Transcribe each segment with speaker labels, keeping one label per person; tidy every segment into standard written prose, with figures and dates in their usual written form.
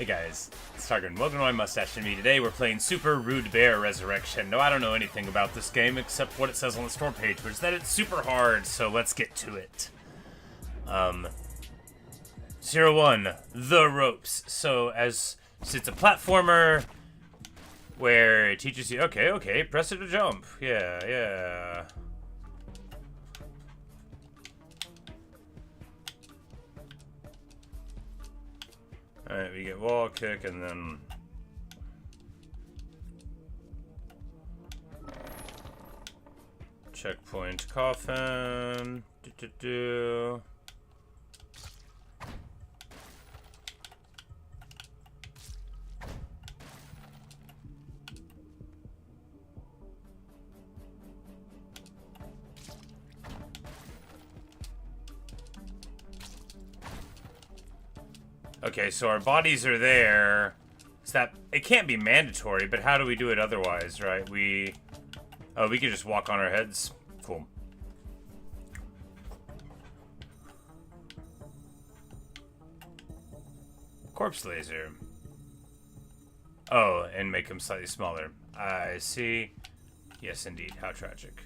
Speaker 1: Hey guys, it's Targan. Welcome to my Mustache and me. Today we're playing Super Rude Bear Resurrection. No, I don't know anything about this game except what it says on the store page, which is that it's super hard, so let's get to it. 01, The Ropes. So it's a platformer where it teaches you, okay, press it to jump. Yeah. Alright, we get wall kick and then... checkpoint coffin. Okay, so our bodies are there. It can't be mandatory, but how do we do it otherwise, right? We can just walk on our heads. Cool. Corpse laser. Oh, and make them slightly smaller. I see. Yes, indeed. How tragic.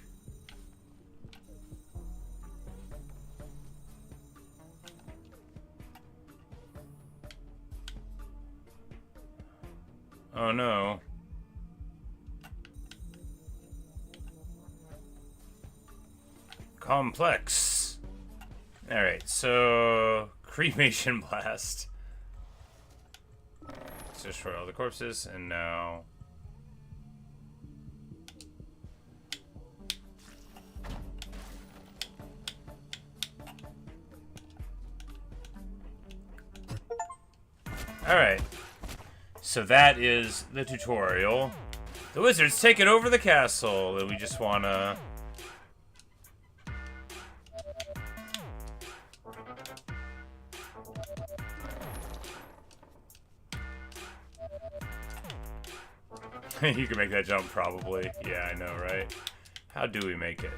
Speaker 1: Oh no. Complex. Alright, so... cremation blast. Let's destroy all the corpses, and now... Alright. So that is the tutorial. The wizard's taken over the castle, and we just wanna... You can make that jump, probably. Yeah, I know, right? How do we make it?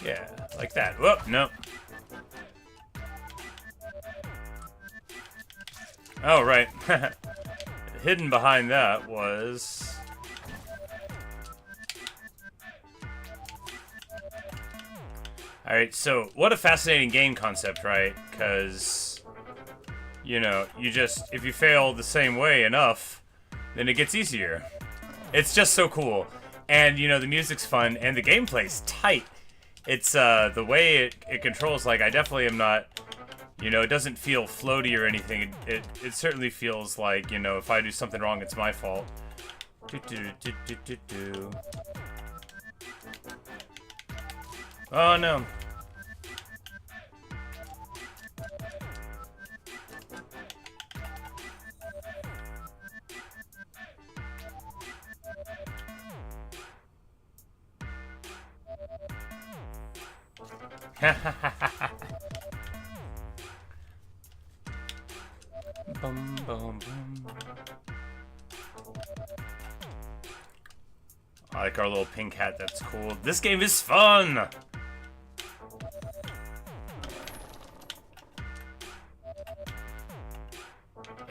Speaker 1: Yeah, like that. Whoop, nope. Oh, right. Hidden behind that was... Alright, so what a fascinating game concept, right? Because, you know, if you fail the same way enough, then it gets easier. It's just so cool. And, you know, the music's fun, and the gameplay's tight. It's, the way it controls, like, I definitely am not... You know, it doesn't feel floaty or anything. It certainly feels like, you know, if I do something wrong, it's my fault. Oh, no. Bum, bum, bum. I like our little pink hat, that's cool. This game is fun!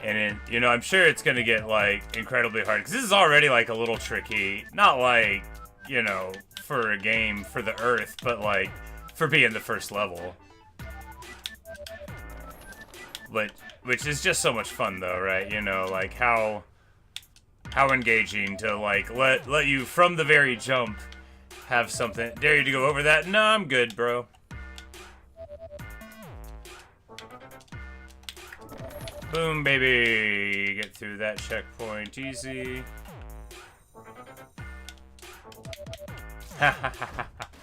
Speaker 1: And, you know, I'm sure it's gonna get, like, incredibly hard. Because this is already, like, a little tricky. Not, like, you know, for a game for the Earth, but, like, for being the first level. Which is just so much fun, though, right? You know, like, how engaging to, like, let you, from the very jump, have something. Dare you to go over that? No, I'm good, bro. Boom, baby. Get through that checkpoint easy.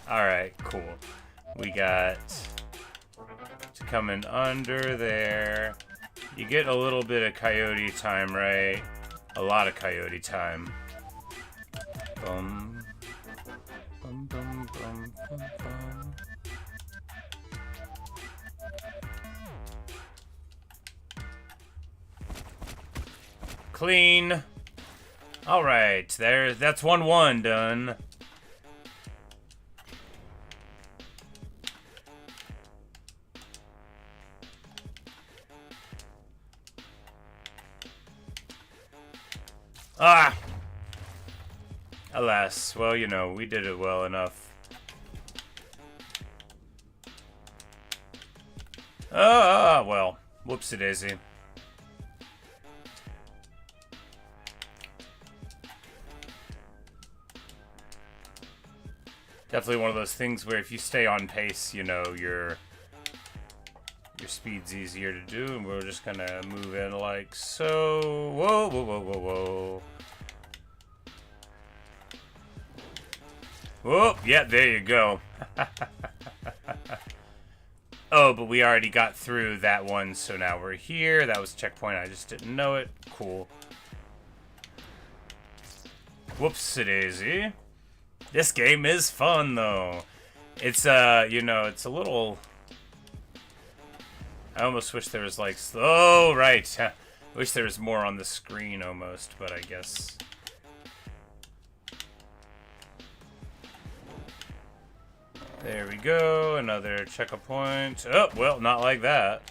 Speaker 1: Alright, cool. We got coming under there. You get a little bit of coyote time, right? A lot of coyote time. Bum. Bum, bum, bum, bum, bum. Clean. Alright, that's 1-1 done. Ah! Alas. Well, you know, we did it well enough. Well. Whoopsie-daisy. Definitely one of those things where if you stay on pace, you know, your speed's easier to do, and we're just gonna move in like so. Whoa, whoa, whoa, whoa, whoa. Whoa, yeah, there you go. Oh, but we already got through that one, so now we're here. That was checkpoint, I just didn't know it. Cool. Whoopsie-daisy. This game is fun, though. It's, you know, it's a little... I almost wish there was, like... Oh, right. I wish there was more on the screen, almost, but I guess... There we go. Another checkpoint. Oh, well, not like that.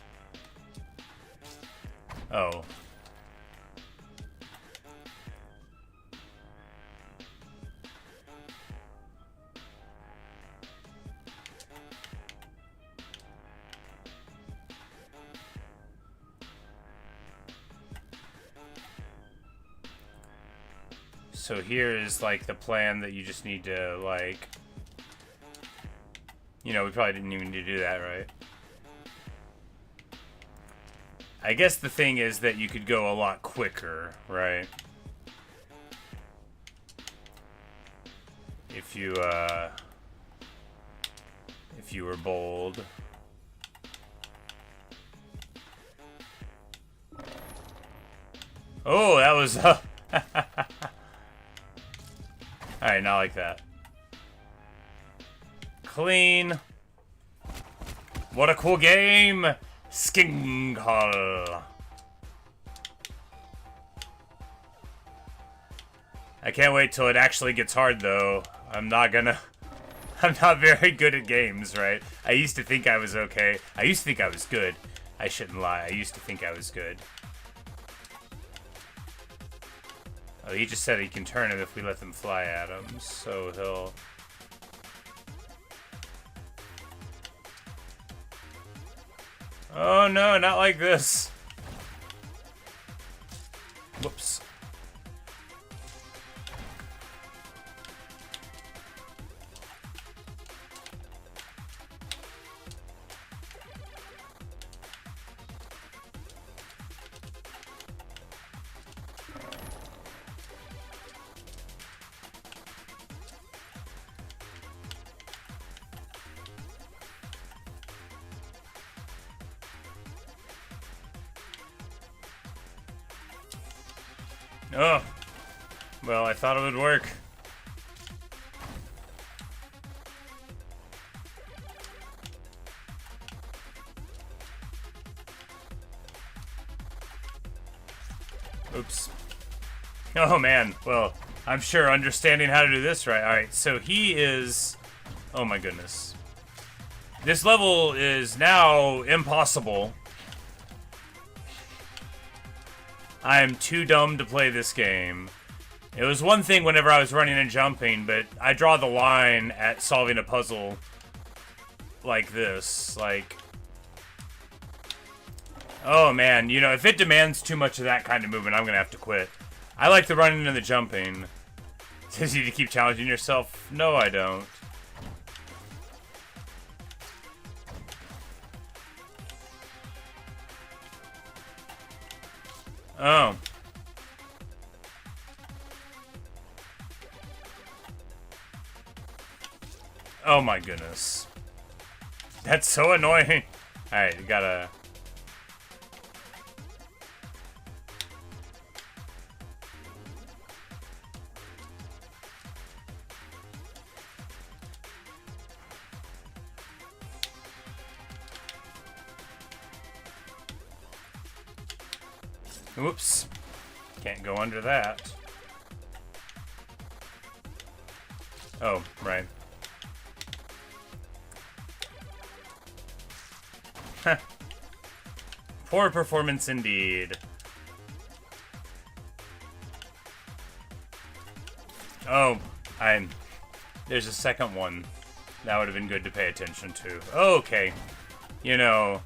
Speaker 1: Oh. So here is, like, the plan that you just need to, like... You know, we probably didn't even need to do that, right? I guess the thing is that you could go a lot quicker, right? If you were bold. Oh, that was... Alright, not like that. Clean. What a cool game! Skinghall. I can't wait till it actually gets hard, though. I'm not very good at games, right? I used to think I was okay. I used to think I was good. I shouldn't lie. I used to think I was good. Oh, he just said he can turn him if we let them fly at him, so he'll... Oh no, not like this. Whoops. Oh, well, I thought it would work. Oops. Oh man, well, I'm sure understanding how to do this right. Alright, so he is... Oh my goodness. This level is now impossible. I am too dumb to play this game. It was one thing whenever I was running and jumping, but I draw the line at solving a puzzle like this. Like, oh man, you know, if it demands too much of that kind of movement, I'm gonna have to quit. I like the running and the jumping. Does you to keep challenging yourself? No, I don't. Oh. Oh my goodness. That's so annoying. Alright, you gotta... Whoops. Can't go under that. Oh, right. Poor performance indeed. Oh, there's a second one. That would have been good to pay attention to. Okay. You know,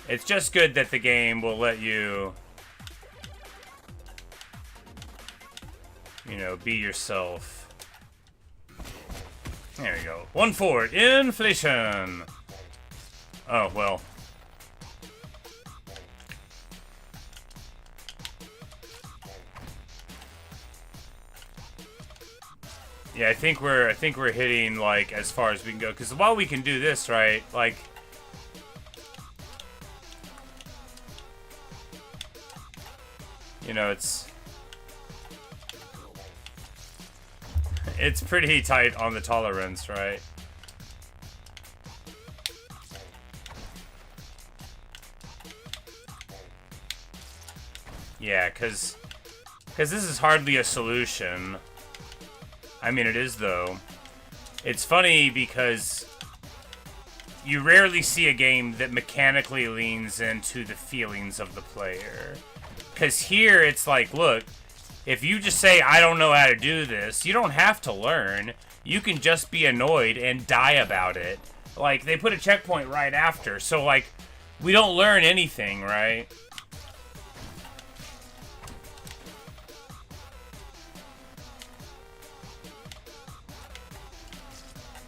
Speaker 1: it's just good that the game will let you, you know, be yourself. There you go. 1 forward. Inflation. Oh, well. Yeah, I think we're hitting like as far as we can go. Because while we can do this, right? Like, you know, it's pretty tight on the tolerance, right? Yeah, because this is hardly a solution. I mean, it is, though. It's funny because you rarely see a game that mechanically leans into the feelings of the player. Because here, it's like, look, if you just say, I don't know how to do this, you don't have to learn. You can just be annoyed and die about it. Like, they put a checkpoint right after, so, like, we don't learn anything, right?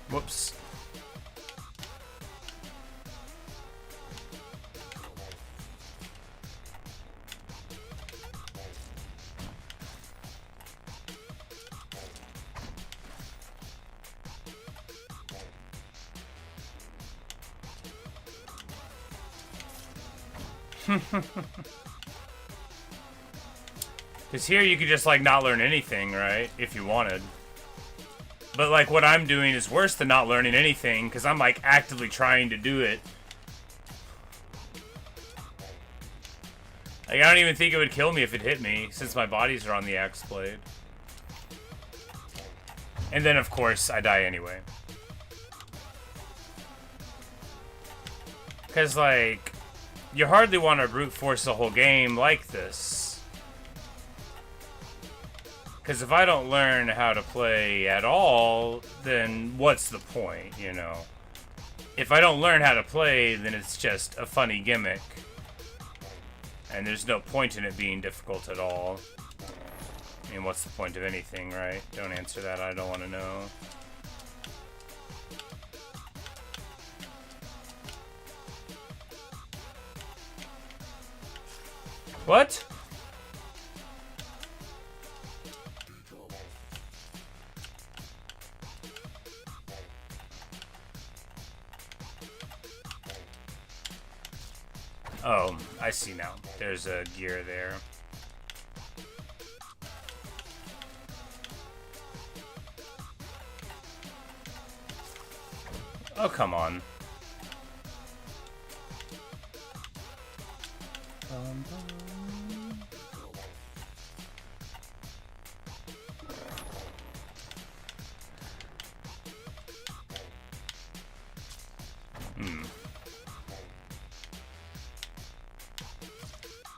Speaker 1: Whoops. Because here you could just, like, not learn anything, right? If you wanted. But, like, what I'm doing is worse than not learning anything, because I'm, like, actively trying to do it. Like, I don't even think it would kill me if it hit me, since my bodies are on the axe blade. And then, of course, I die anyway. Because, like, you hardly want to brute force the whole game like this. Because if I don't learn how to play at all, then what's the point, you know? If I don't learn how to play, then it's just a funny gimmick. And there's no point in it being difficult at all. I mean, what's the point of anything, right? Don't answer that, I don't want to know. What? Oh, I see now. There's a gear there. Oh, come on.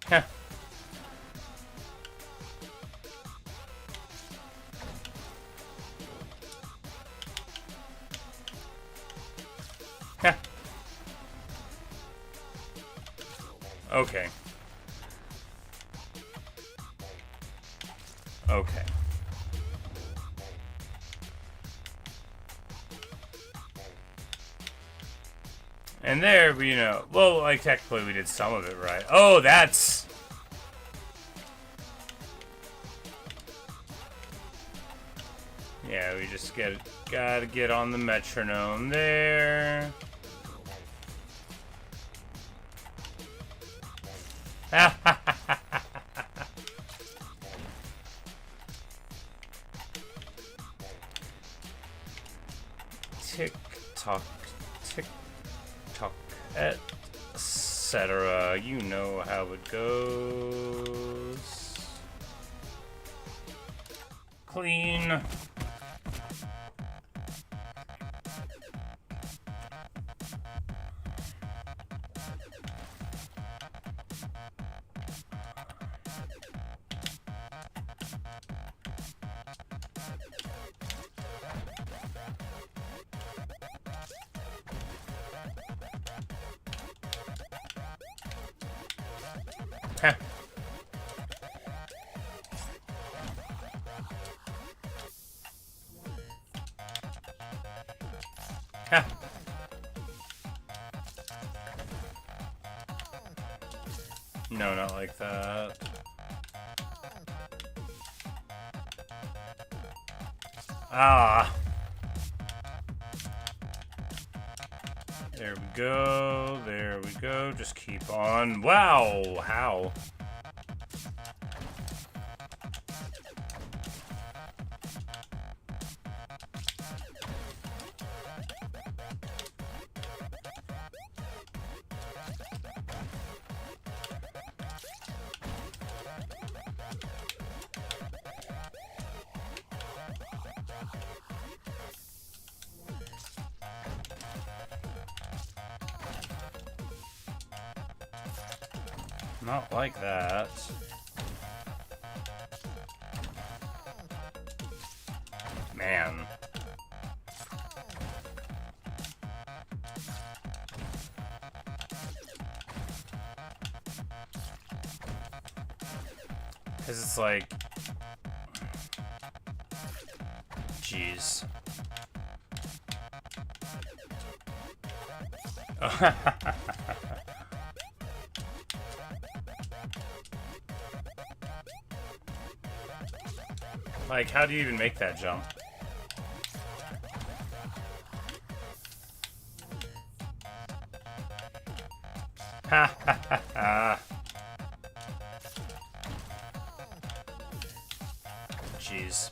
Speaker 1: Heh. Heh. Okay. Okay. And there, you know, well, like, technically we did some of it right. Oh, that's... Yeah, we just gotta get on the metronome there. Tick tock, tick tock, etc. You know how it goes. Clean. Heh. Heh. No, not like that. Ah. There we go. There we go. Just keep on. Wow. How? Not like that. Man. Because it's like... Jeez. Like, how do you even make that jump? Ha ha ha ha. Jeez.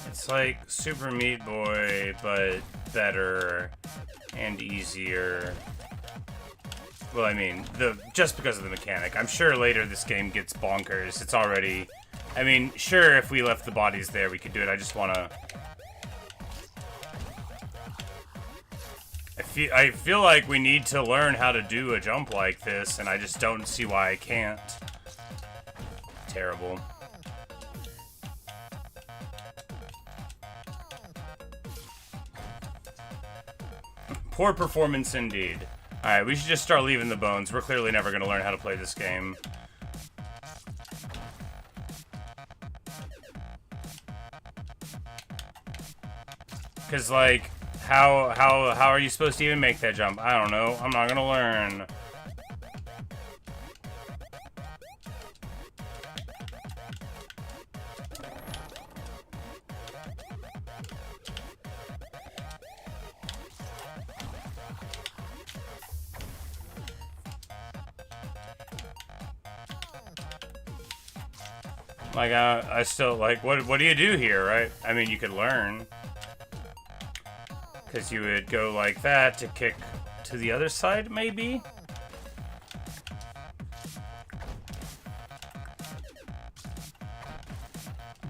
Speaker 1: It's like Super Meat Boy, but better and easier. Well, I mean, just because of the mechanic. I'm sure later this game gets bonkers. It's already... I mean, sure, if we left the bodies there, we could do it. I just want to... I feel like we need to learn how to do a jump like this, and I just don't see why I can't. Terrible. Poor performance indeed. Alright, we should just start leaving the bones. We're clearly never going to learn how to play this game. Because, like, how are you supposed to even make that jump? I don't know. I'm not going to learn. Like, I still, like, what do you do here, right? I mean, you could learn. Because you would go like that to kick to the other side, maybe?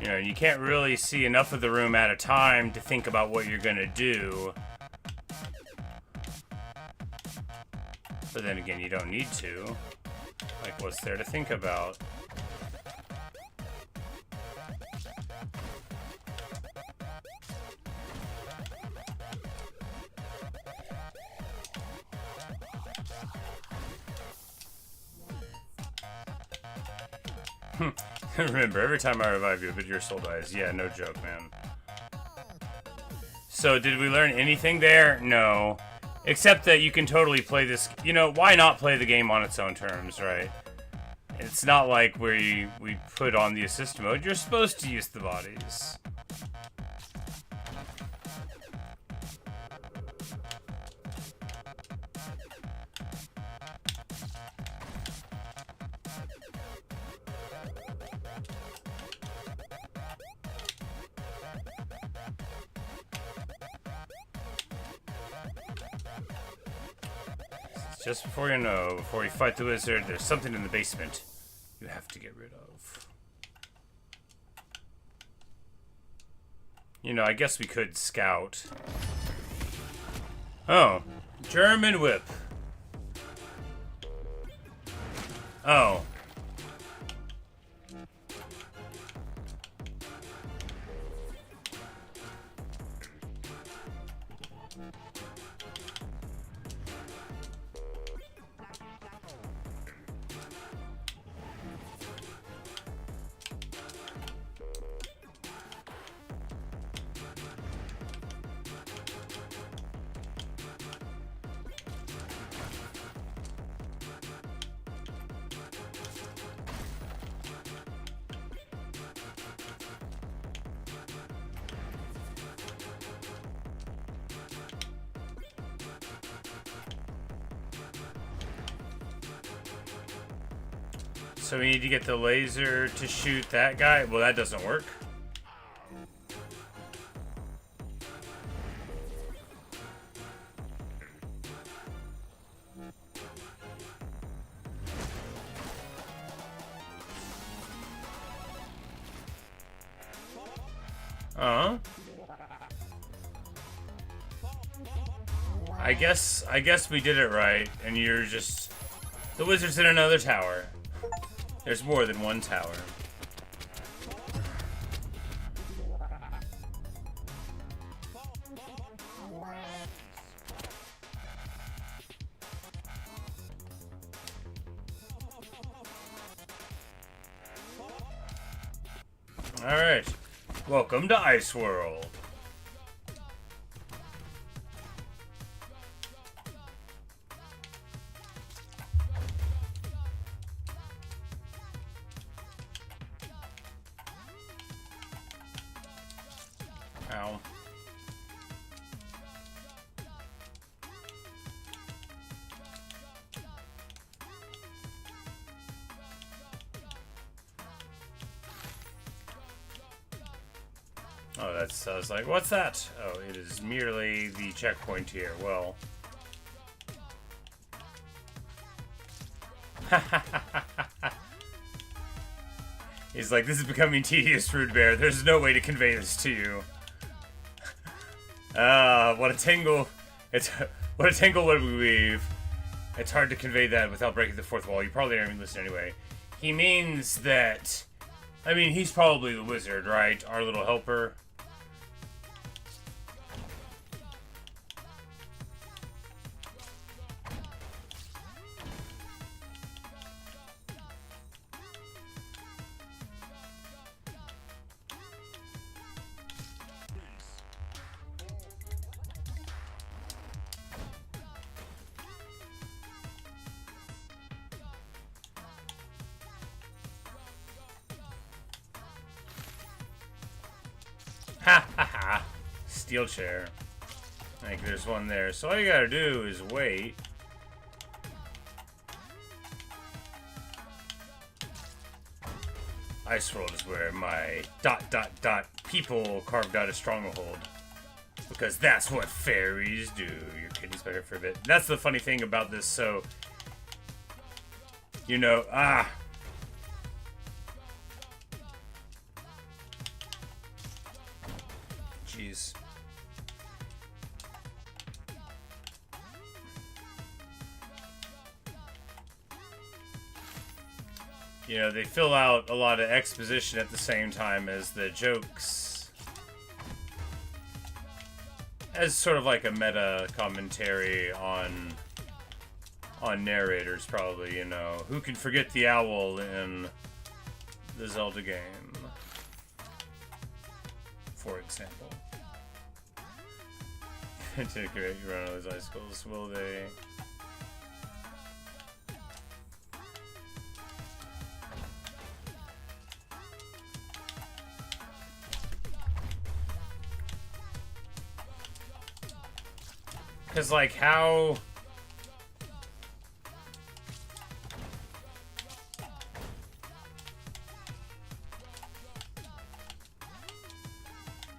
Speaker 1: You know, you can't really see enough of the room at a time to think about what you're gonna do. But then again, you don't need to. Like, what's there to think about? Remember, every time I revive you, but your soul dies. Yeah, no joke, man. So, did we learn anything there? No. Except that you can totally play this... You know, why not play the game on its own terms, right? It's not like we put on the assist mode. You're supposed to use the bodies. Just before you know, before you fight the wizard, there's something in the basement you have to get rid of. You know, I guess we could scout. Oh, German whip. Oh. So we need to get the laser to shoot that guy? Well, that doesn't work. I guess we did it right, and you're just... The wizard's in another tower. There's more than one tower. Alright. Welcome to Ice World. Ow. Oh, that's, I was like, what's that? Oh, it is merely the checkpoint here. Well. He's like, this is becoming tedious, Rude Bear. There's no way to convey this to you. What a tangle. What a tangle would we weave. It's hard to convey that without breaking the fourth wall. You probably aren't even listening anyway. He means that... I mean, he's probably the wizard, right? Our little helper. Ha ha ha. Steel chair. Like there's one there. So all you gotta do is wait. Ice World is where my ... people carved out a stronghold. Because that's what fairies do. Your kitty's back here for a bit. That's the funny thing about this, so... You know, Jeez. You know, they fill out a lot of exposition at the same time as the jokes. As sort of like a meta commentary on narrators, probably, you know. Who can forget the owl in the Zelda game? For example. To create your own of those icicles, will they? Because, like, how...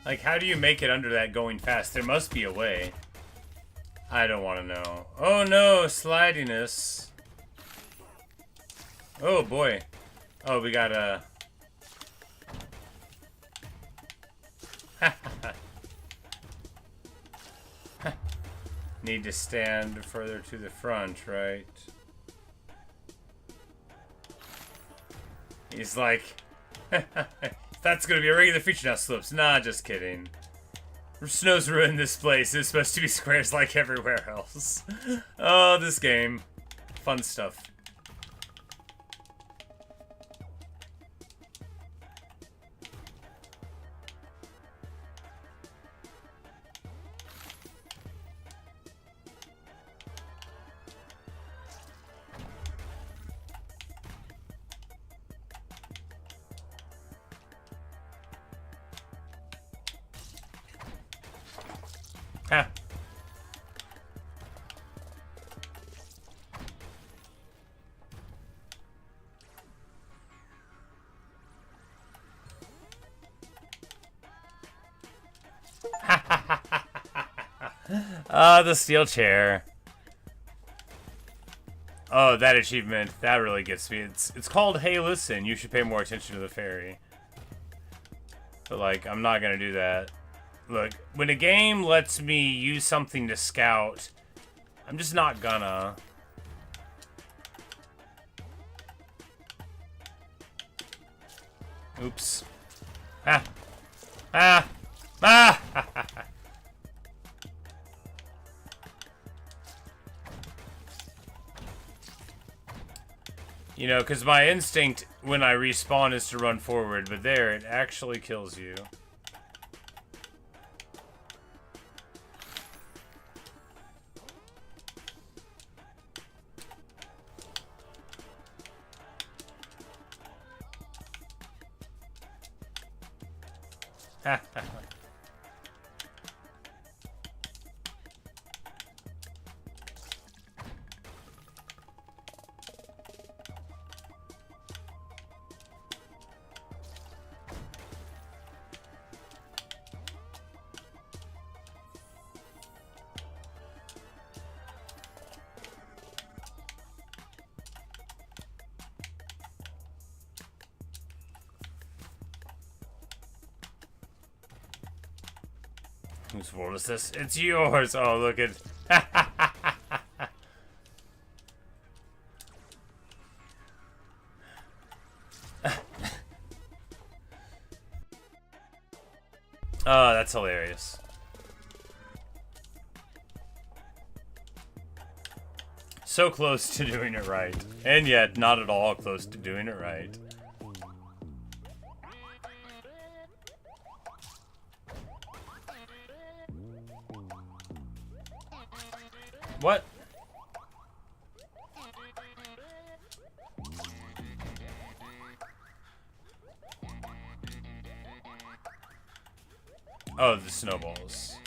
Speaker 1: Like, how do you make it under that going fast? There must be a way. I don't want to know. Oh no, slidiness. Oh boy. Oh, we got a... Need to stand further to the front, right? He's like, that's gonna be a regular feature now, Slopes. Nah, just kidding. Snow's ruined this place. It's supposed to be squares like everywhere else. Oh, this game. Fun stuff. Ha. Ah, the steel chair. Oh, that achievement, that really gets me. It's called Hey Listen, you should pay more attention to the fairy. But like, I'm not gonna do that. Look, when a game lets me use something to scout, I'm just not gonna. Oops. Ah. Ah. Ah. You know, because my instinct when I respawn is to run forward, but there, it actually kills you. Whose world is this? It's yours! Oh, look at... Oh, that's hilarious. So close to doing it right. And yet, not at all close to doing it right. What? Oh, the snowballs.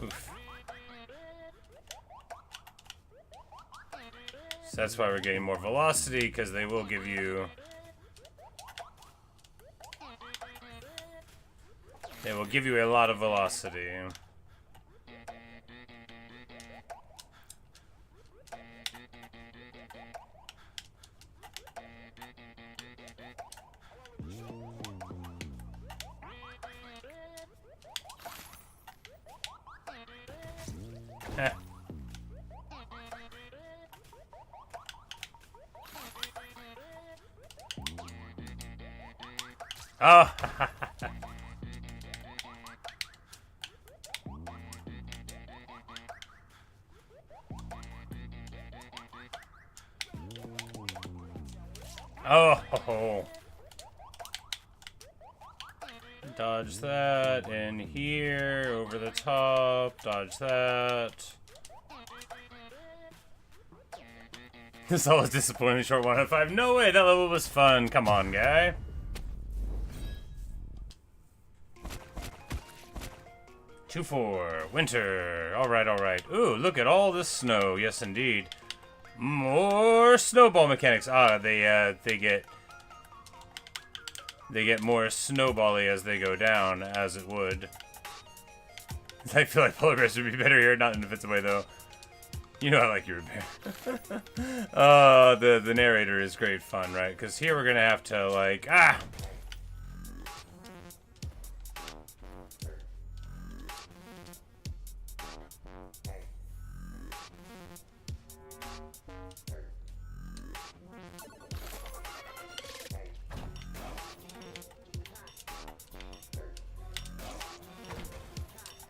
Speaker 1: Oof. So that's why we're getting more velocity, because they will give you... They will give you a lot of velocity. Oh! Oh! Dodge that, in here, over the top, dodge that. This all is disappointing, short 1 out of 5. No way, that level was fun. Come on, guy. Two, 4, winter. Alright, alright. Ooh, look at all this snow. Yes, indeed. More snowball mechanics. Ah, they get more snowbally as they go down, as it would. I feel like polar bears would be better here, not in a defensive way though. You know I like your bear. The narrator is great fun, right? Because here we're gonna have to like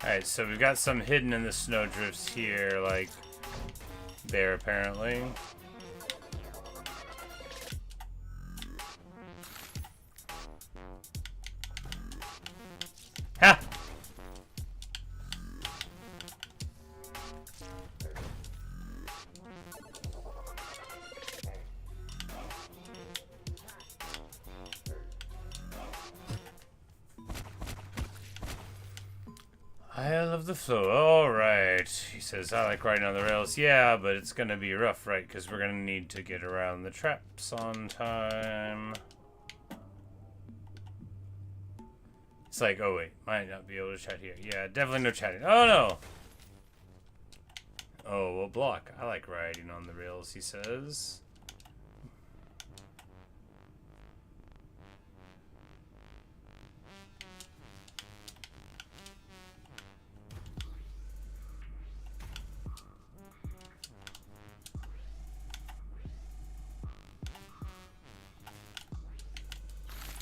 Speaker 1: Alright, so we've got some hidden in the snowdrifts here, like there apparently. Ha! I love the flow. Alright. He says, I like riding on the rails. Yeah, but it's gonna be rough, right? Because we're gonna need to get around the traps on time. It's like, oh wait, might not be able to chat here. Yeah, definitely no chatting. Oh no! Oh, well, block. I like riding on the rails, he says.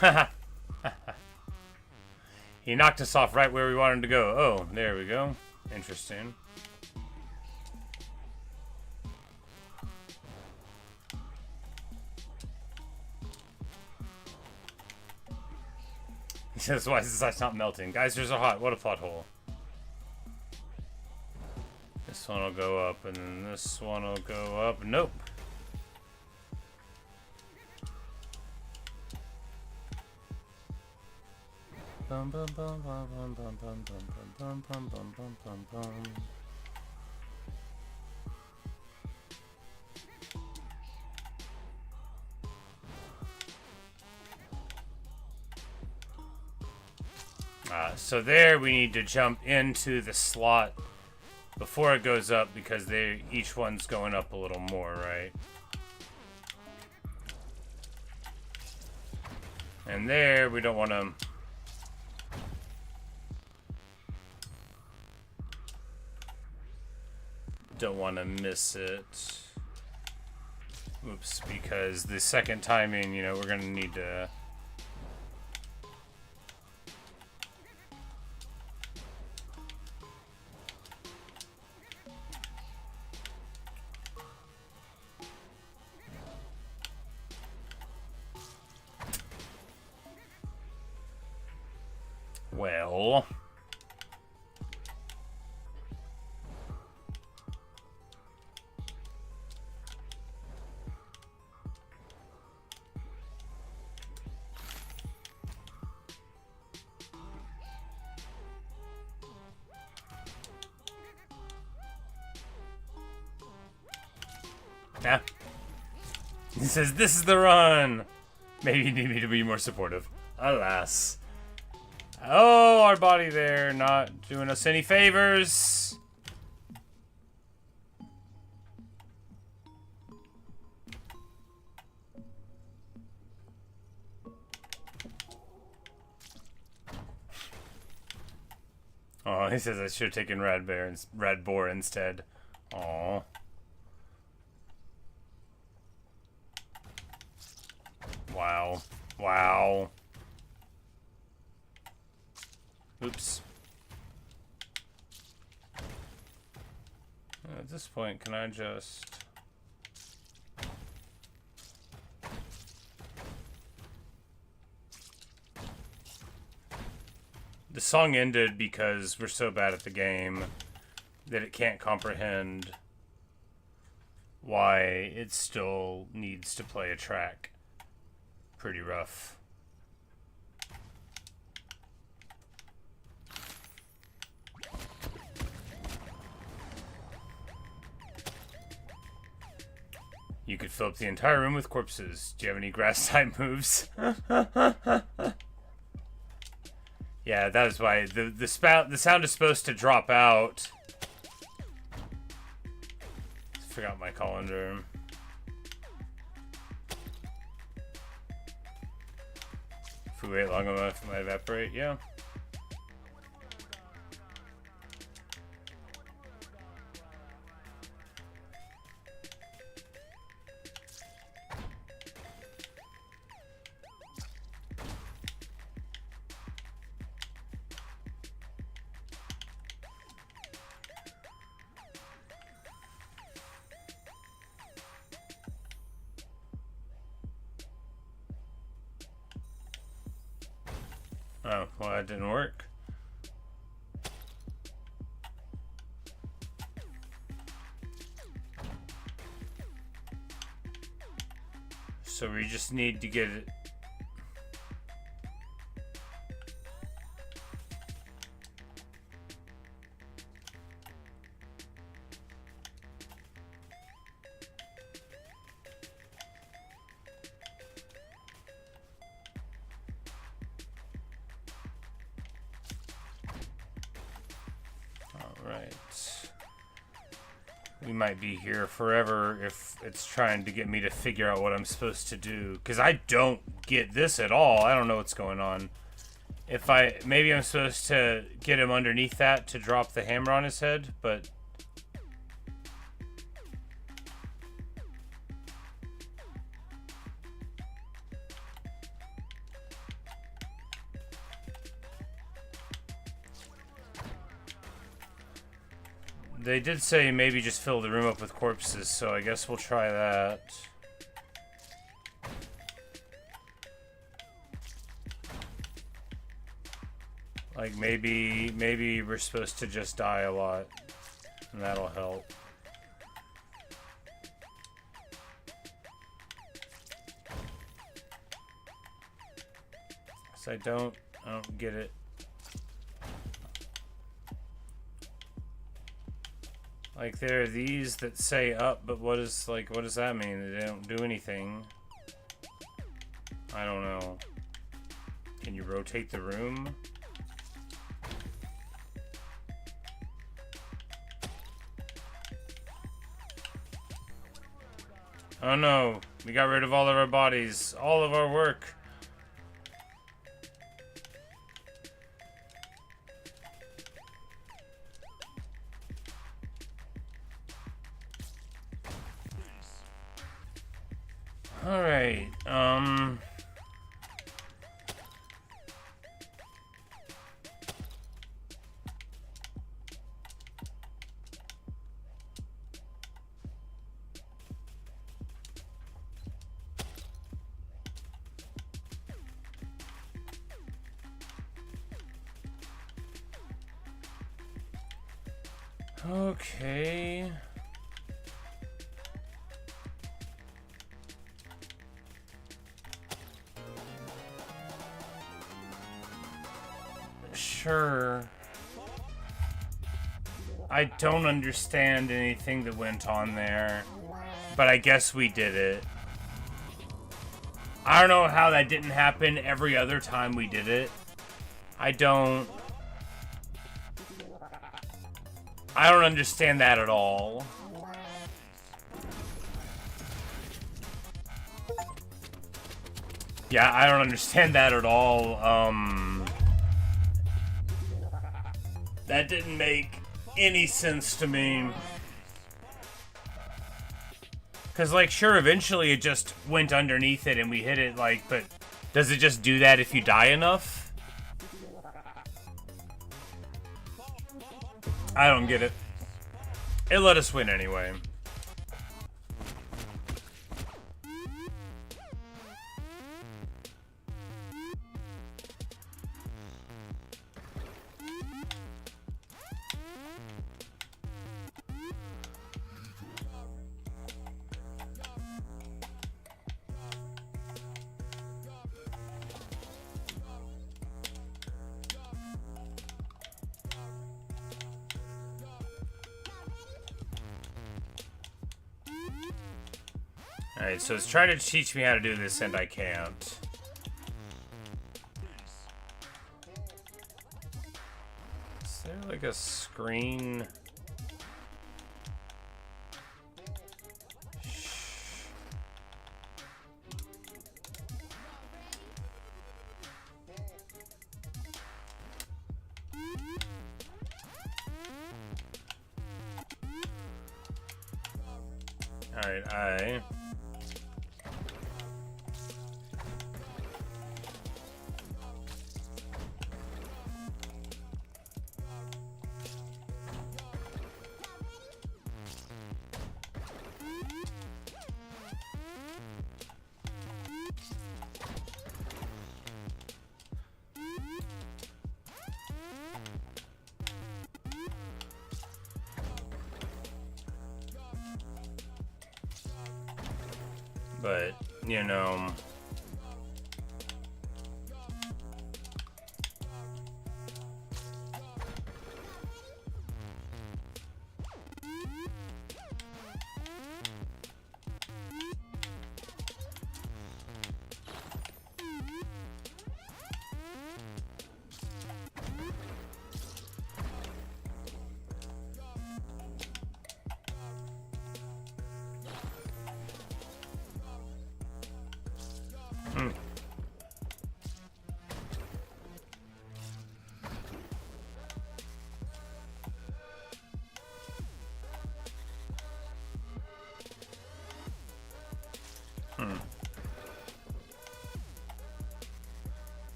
Speaker 1: Haha. He knocked us off right where we wanted to go. Oh, there we go. Interesting. He says, why is this ice not melting? Geysers are hot. What a plot hole. This one will go up, and then this one will go up. Nope. Bum bum bum bum bum bum bum bum bum bum bum bum bum. So there we need to jump into the slot before it goes up because each one's going up a little more, right? And there we don't want to. Don't want to miss it. Oops, because the second timing, you know, we're going to need to. Well. Yeah. He says, this is the run! Maybe you need me to be more supportive. Alas. Oh, our body there, not doing us any favors. Oh, he says I should have taken Red Boar instead. Aw. Wow. Wow. Oops. At this point, can I just... The song ended because we're so bad at the game that it can't comprehend why it still needs to play a track. Pretty rough. You could fill up the entire room with corpses. Do you have any grass type moves? Yeah, that is why the sound is supposed to drop out. Forgot my colander. If we wait long enough, it might evaporate. Yeah. Oh, well, that didn't work. So we just need to get it. We might be here forever if it's trying to get me to figure out what I'm supposed to do. Because I don't get this at all. I don't know what's going on. Maybe I'm supposed to get him underneath that to drop the hammer on his head, but... They did say maybe just fill the room up with corpses, so I guess we'll try that. Like maybe we're supposed to just die a lot, and that'll help. So I don't get it. Like, there are these that say up, but what does that mean? They don't do anything. I don't know. Can you rotate the room? Oh no, we got rid of all of our bodies, all of our work. Alright, okay. Sure. I don't understand anything that went on there, but I guess we did it. I don't know how that didn't happen every other time we did it. I don't understand that at all. Yeah, I don't understand that at all. That didn't make any sense to me. Cause like, sure, eventually it just went underneath it and we hit it, like, but does it just do that if you die enough? I don't get it. It let us win anyway. Alright, so it's trying to teach me how to do this, and I can't. Is there like a screen? Alright, But, you know...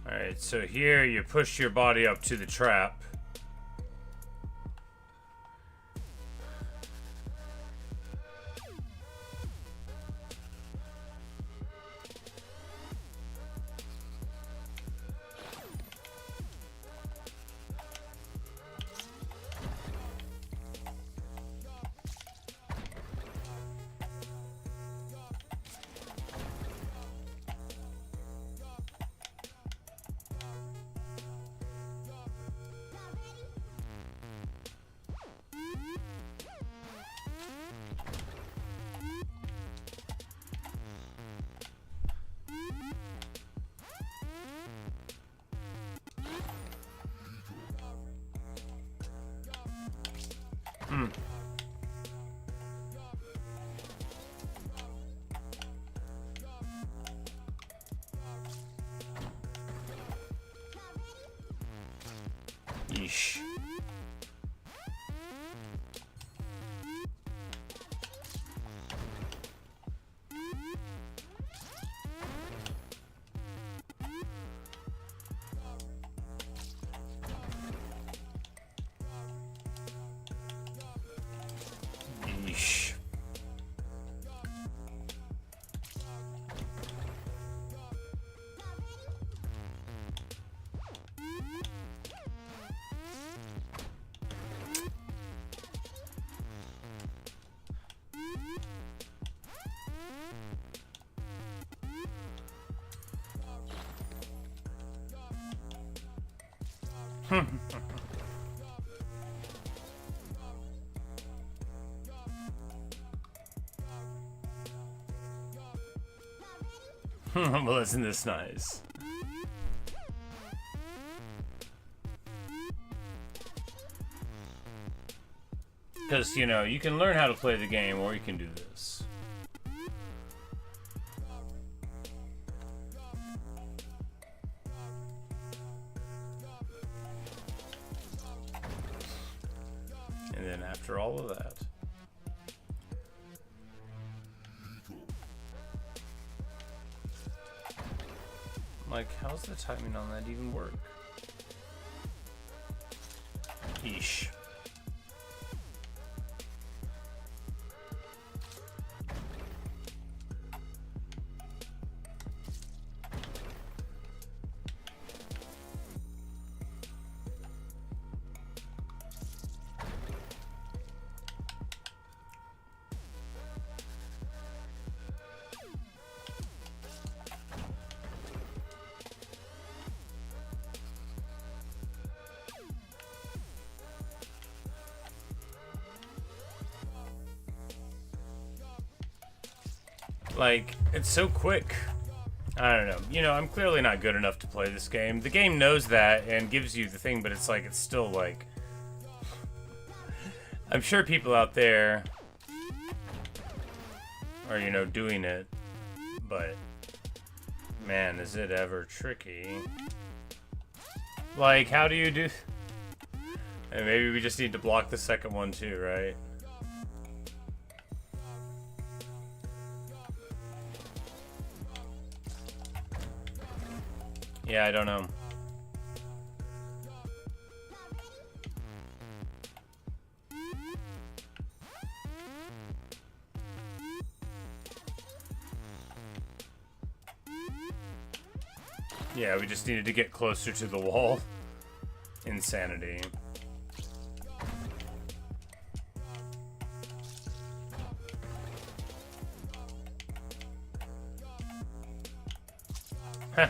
Speaker 1: Alright, so here you push your body up to the trap. Yeesh. Yeesh. Well, isn't this nice? Because, you know, you can learn how to play the game, or you can do this. And then after all of that... Like, how's the timing on that even work? Yeesh. Like, it's so quick. I don't know. You know, I'm clearly not good enough to play this game. The game knows that and gives you the thing, but it's like, it's still like... I'm sure people out there are, you know, doing it, but... Man, is it ever tricky. Like, how do you do... And maybe we just need to block the second one too, right? Yeah, I don't know. Yeah, we just needed to get closer to the wall. Insanity. Heh.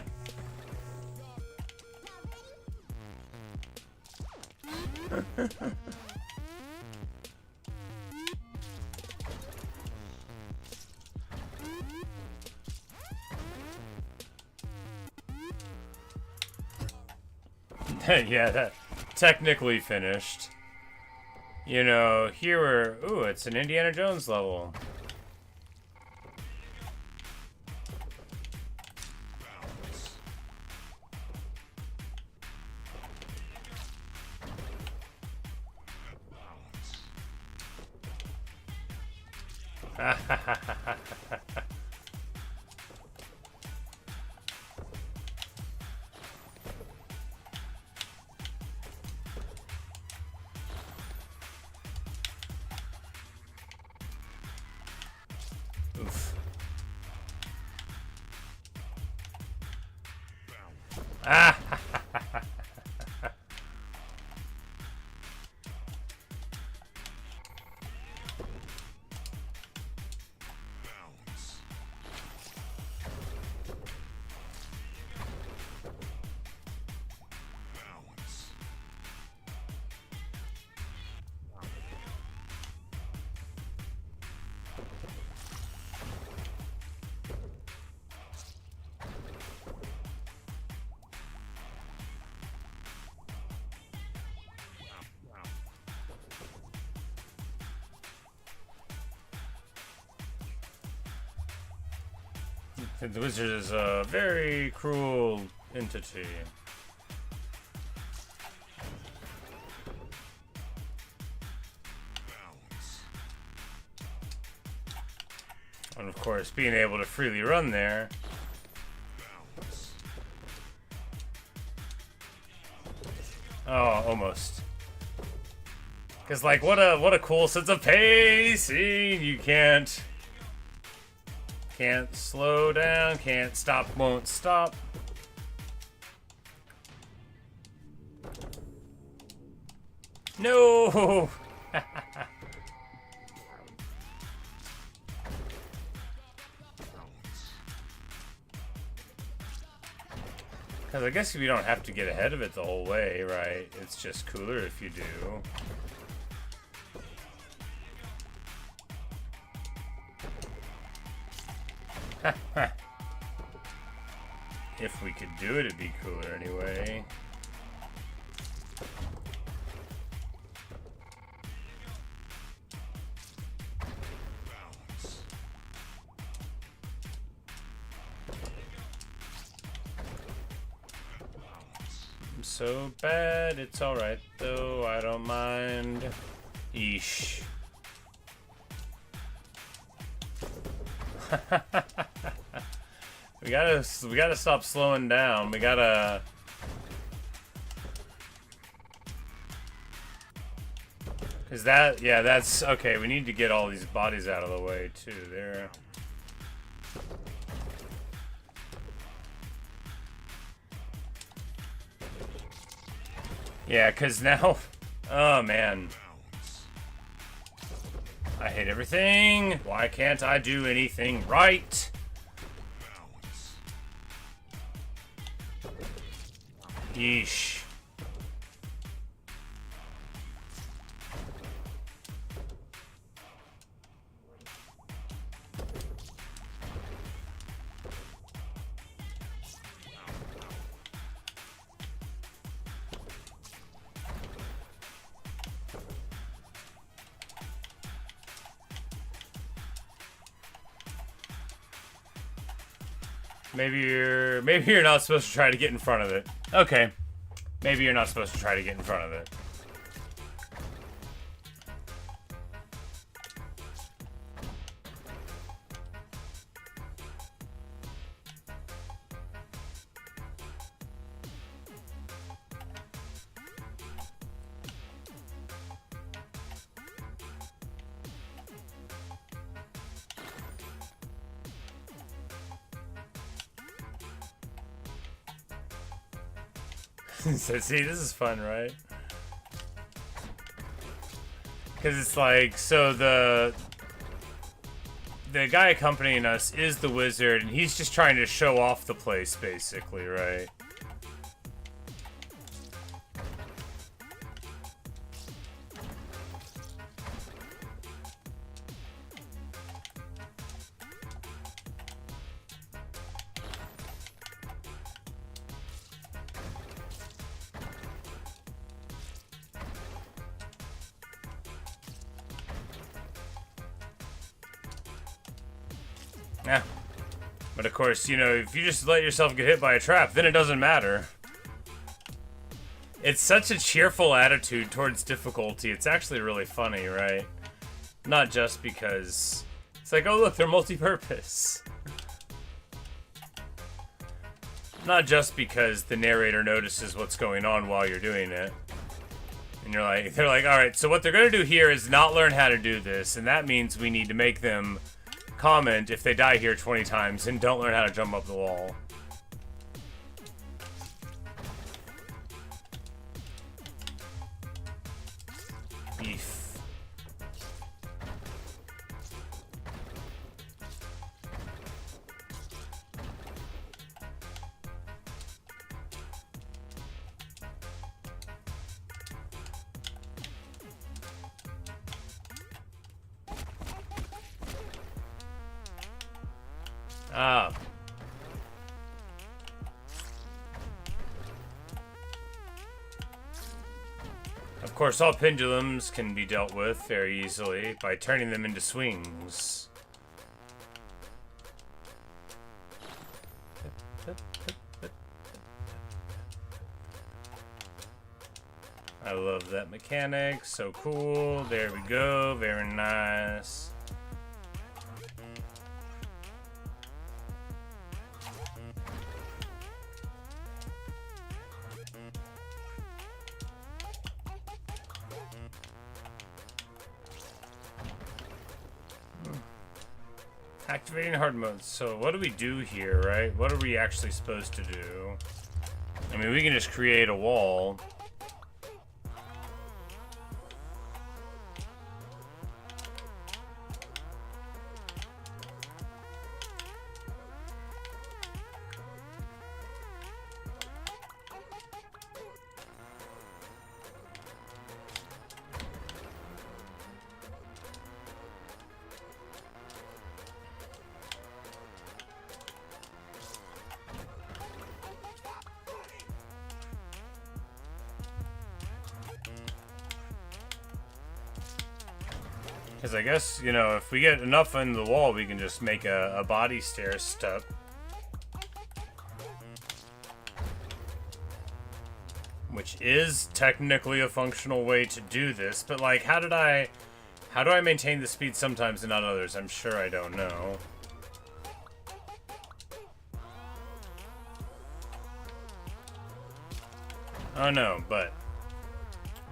Speaker 1: Yeah, that technically finished. You know, here we're... Ooh, it's an Indiana Jones level. Oof. Ah! The wizard is a very cruel entity. And of course, being able to freely run there. Oh, almost. Cause like, what a cool sense of pacing. You can't slow down, can't stop, won't stop. No. Because I guess you don't have to get ahead of it the whole way, right? It's just cooler if you do. If we could do it, it'd be cooler anyway. I'm so bad, it's alright though, I don't mind. Eesh. We gotta stop slowing down. We gotta... Is that... Yeah, that's... Okay, we need to get all these bodies out of the way, too. There. Yeah, because now... Oh, man. I hate everything. Why can't I do anything right? Yeesh. Maybe you're not supposed to try to get in front of it. Okay. Maybe you're not supposed to try to get in front of it. So see, this is fun, right? Because it's like, so the guy accompanying us is the wizard, and he's just trying to show off the place, basically, right? Yeah. But of course, you know, if you just let yourself get hit by a trap, then it doesn't matter. It's such a cheerful attitude towards difficulty. It's actually really funny, right? Not just because it's like, oh look, they're multi-purpose. Not just because the narrator notices what's going on while you're doing it. And they're like, all right, so what they're gonna do here is not learn how to do this, and that means we need to make them comment if they die here 20 times and don't learn how to jump up the wall. Beef. Ah. Of course, all pendulums can be dealt with very easily by turning them into swings. I love that mechanic. So cool. There we go. Very nice. Activating hard mode. So what do we do here, right? What are we actually supposed to do? I mean, we can just create a wall. Because I guess, you know, if we get enough in the wall, we can just make a body stair step. Which is technically a functional way to do this, but like, how do I maintain the speed sometimes and not others? I'm sure I don't know. Oh no, but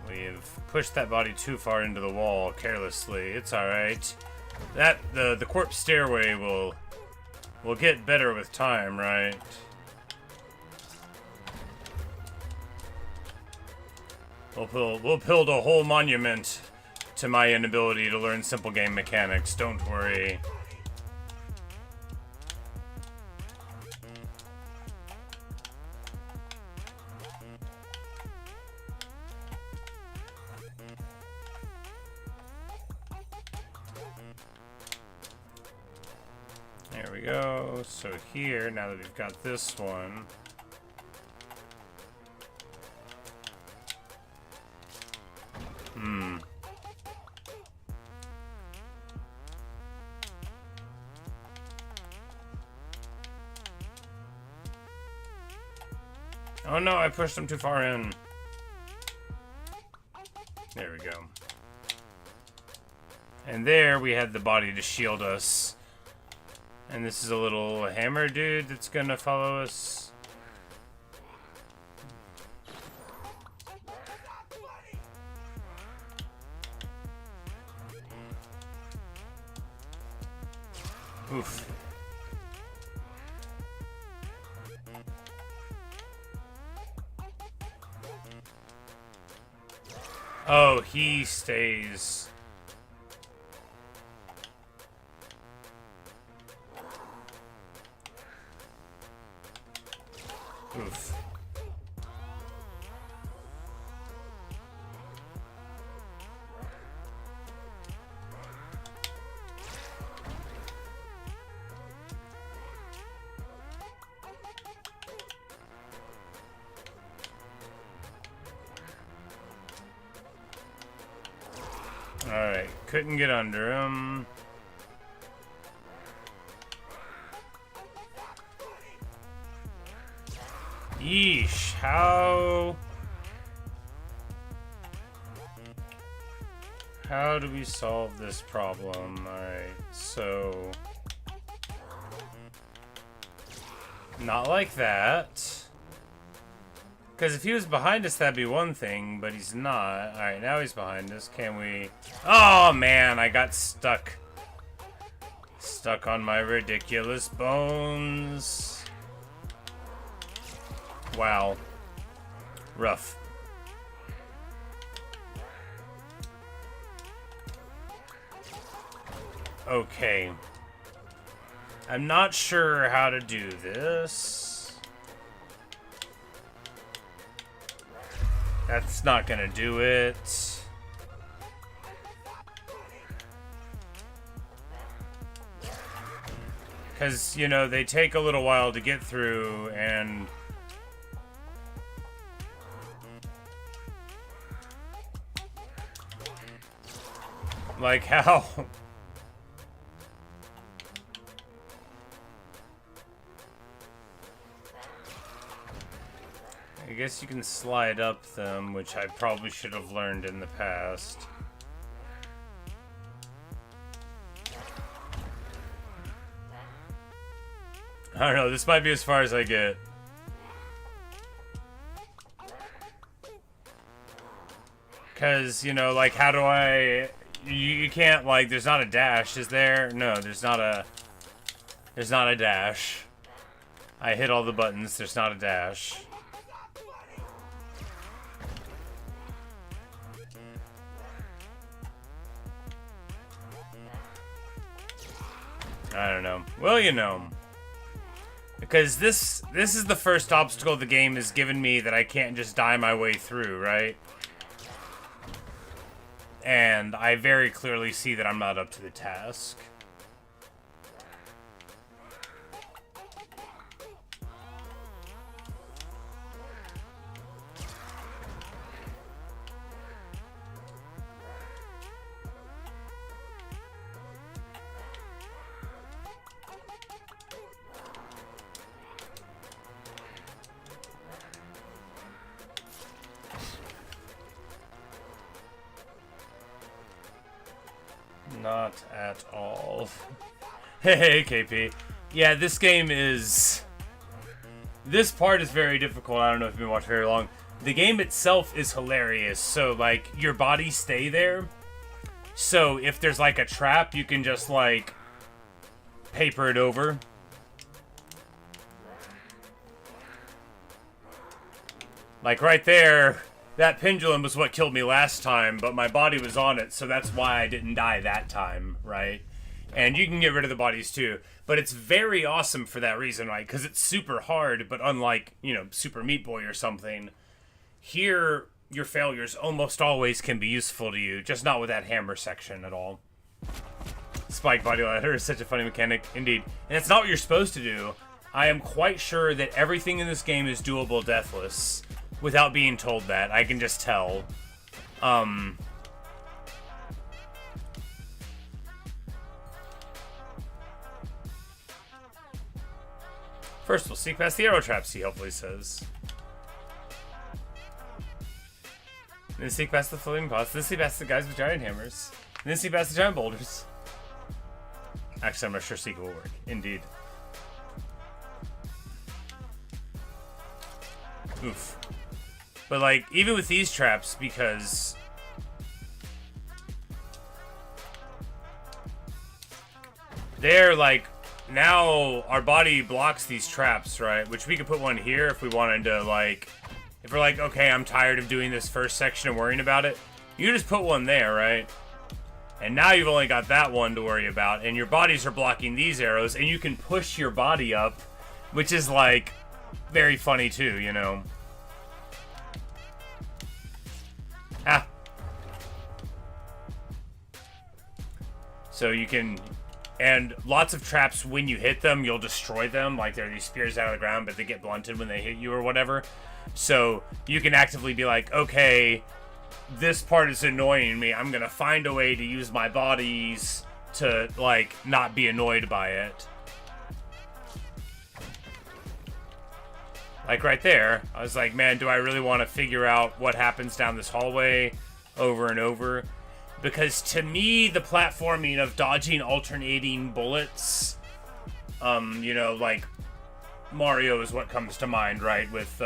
Speaker 1: we've pushed that body too far into the wall carelessly. It's alright. The corpse stairway will get better with time, right? We'll build a whole monument to my inability to learn simple game mechanics. Don't worry. There we go. So here, now that we've got this one, oh no, I pushed them too far in. There we go. And there we had the body to shield us. And this is a little hammer dude that's gonna follow us. Oof. Oh, he stays. Oof. Alright, couldn't get under him. Yeesh, how do we solve this problem? Alright, so not like that. Because if he was behind us, that'd be one thing, but he's not. Alright, now he's behind us. Can we... Oh, man, I got stuck. Stuck on my ridiculous bones. Wow. Rough. Okay. I'm not sure how to do this. That's not gonna do it. Because, you know, they take a little while to get through, and... Like, how? I guess you can slide up them, which I probably should have learned in the past. I don't know, this might be as far as I get. Because, you know, like, how do I... You can't, like, there's not a dash, is there? No, there's not a dash. I hit all the buttons, there's not a dash. I don't know. Well, you know. Because this is the first obstacle the game has given me that I can't just die my way through, right? And I very clearly see that I'm not up to the task. Not at all. Hey, KP. Yeah, this game is... This part is very difficult. I don't know if you've been watching very long. The game itself is hilarious. So, like, your body stay there. So, if there's, like, a trap, you can just, like, paper it over. Like, right there... That pendulum was what killed me last time, but my body was on it, so that's why I didn't die that time, right? And you can get rid of the bodies too. But it's very awesome for that reason, right? Because it's super hard, but unlike, you know, Super Meat Boy or something, here your failures almost always can be useful to you, just not with that hammer section at all. Spike body ladder is such a funny mechanic, indeed. And it's not what you're supposed to do. I am quite sure that everything in this game is doable deathless. Without being told that, I can just tell. First, we'll sneak past the arrow traps, he hopefully says. Then sneak past the floating pots. Then sneak past the guys with giant hammers. Then sneak past the giant boulders. Actually, I'm not sure sneak will work. Indeed. Oof. But, like, even with these traps, because... They're, like... Now, our body blocks these traps, right? Which we could put one here if we wanted to, like... If we're like, okay, I'm tired of doing this first section and worrying about it. You just put one there, right? And now you've only got that one to worry about, and your bodies are blocking these arrows, and you can push your body up, which is, like, very funny too, you know? Ah. So you can... And lots of traps, when you hit them, you'll destroy them. Like, there are these spears out of the ground, but they get blunted when they hit you or whatever. So you can actively be like, okay, this part is annoying me. I'm going to find a way to use my bodies to, like, not be annoyed by it. Like, right there, I was like, man, do I really want to figure out what happens down this hallway over and over? Because to me, the platforming of dodging alternating bullets, you know, like Mario is what comes to mind, right? With,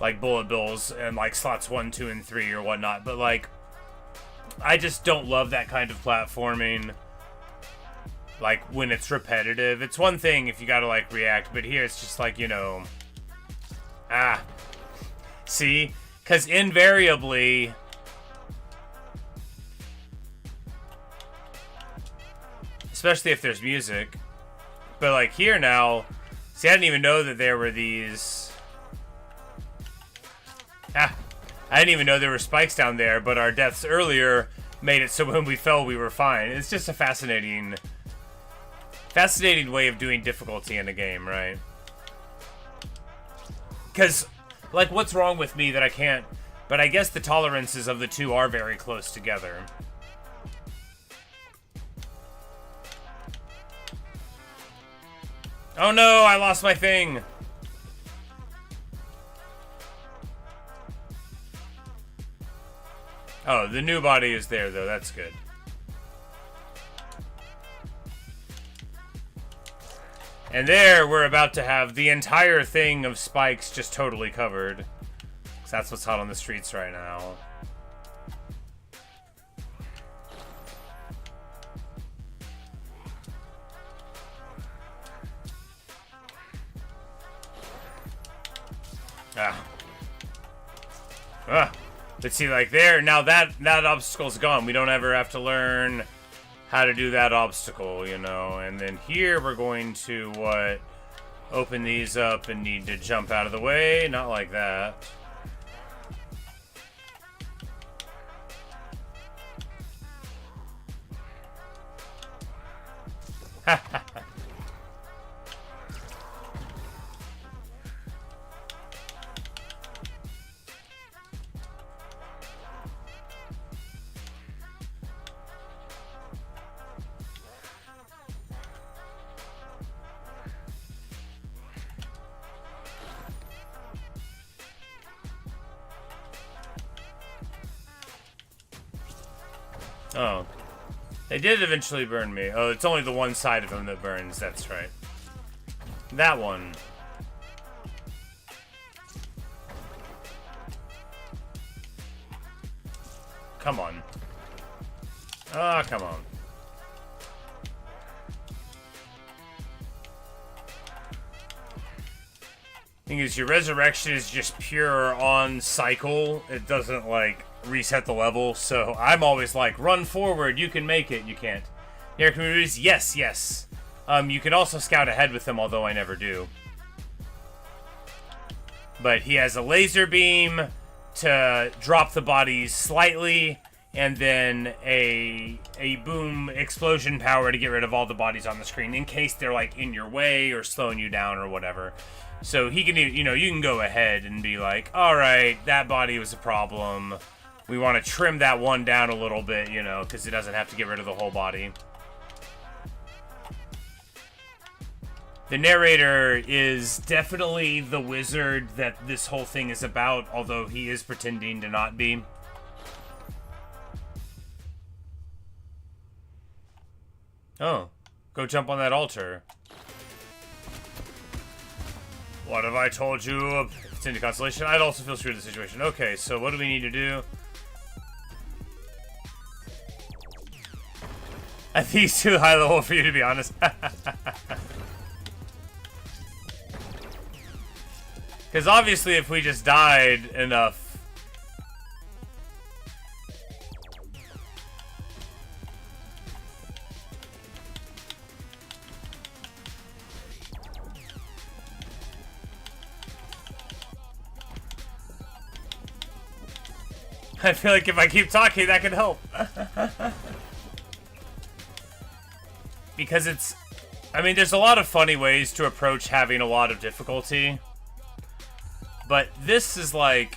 Speaker 1: like, bullet bills and, like, slots 1, 2, and 3 or whatnot. But, like, I just don't love that kind of platforming, like, when it's repetitive. It's one thing if you gotta, like, react, but here it's just like, you know... Ah. See? Because invariably... Especially if there's music. But, like, here now... See, I didn't even know that there were these... Ah! I didn't even know there were spikes down there, but our deaths earlier made it so when we fell, we were fine. It's just a fascinating way of doing difficulty in a game, right? Because, like, what's wrong with me that I can't... But I guess the tolerances of the two are very close together. Oh no, I lost my thing! Oh, the new body is there, though. That's good. And there, we're about to have the entire thing of spikes just totally covered. 'Cause that's what's hot on the streets right now. Ah. Ah. But see, like there, now that obstacle's gone. We don't ever have to learn how to do that obstacle, you know. And then here we're going to, what, open these up and need to jump out of the way. Not like that. Oh. They did eventually burn me. Oh, it's only the one side of them that burns. That's right. That one. Come on. Ah, come on. Thing is, your resurrection is just pure on cycle. It doesn't, like, reset the level, so I'm always like, run forward, you can make it. You can't. Here, communities, yes, yes. You can also scout ahead with him, although I never do. But he has a laser beam to drop the bodies slightly, and then a boom explosion power to get rid of all the bodies on the screen in case they're, like, in your way or slowing you down or whatever. So he can, you know, you can go ahead and be like, all right, that body was a problem. We want to trim that one down a little bit, you know, because it doesn't have to get rid of the whole body. The narrator is definitely the wizard that this whole thing is about, although he is pretending to not be. Oh, go jump on that altar. What have I told you? It's into constellation. I'd also feel screwed in the situation. Okay, so what do we need to do? I think he's too high level for you, to be honest. Because obviously if we just died enough... I feel like if I keep talking, that could help. Because it's... I mean, there's a lot of funny ways to approach having a lot of difficulty. But this is like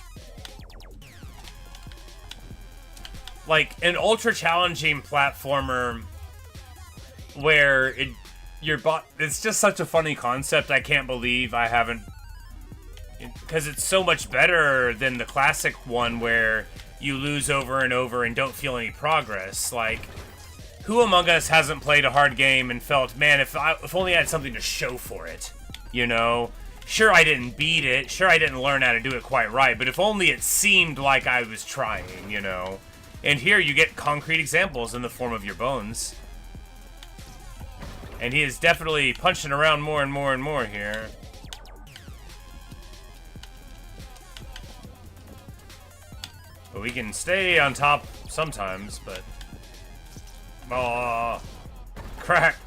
Speaker 1: an ultra challenging platformer where it's just such a funny concept. I can't believe I haven't, because it's so much better than the classic one where you lose over and over and don't feel any progress. Like, who among us hasn't played a hard game and felt, man, if only I had something to show for it, you know? Sure, I didn't beat it. Sure, I didn't learn how to do it quite right. But if only it seemed like I was trying, you know? And here you get concrete examples in the form of your bones. And he is definitely punching around more and more and more here. But we can stay on top sometimes, but... Oh, crack.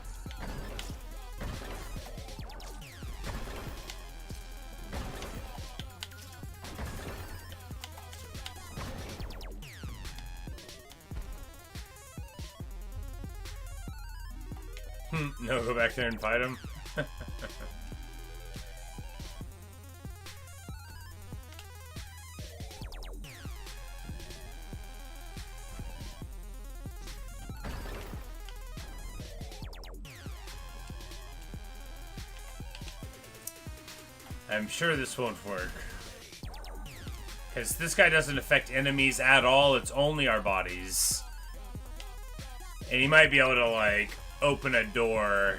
Speaker 1: No, go back there and fight him. I'm sure this won't work. Because this guy doesn't affect enemies at all, it's only our bodies. And he might be able to, like, open a door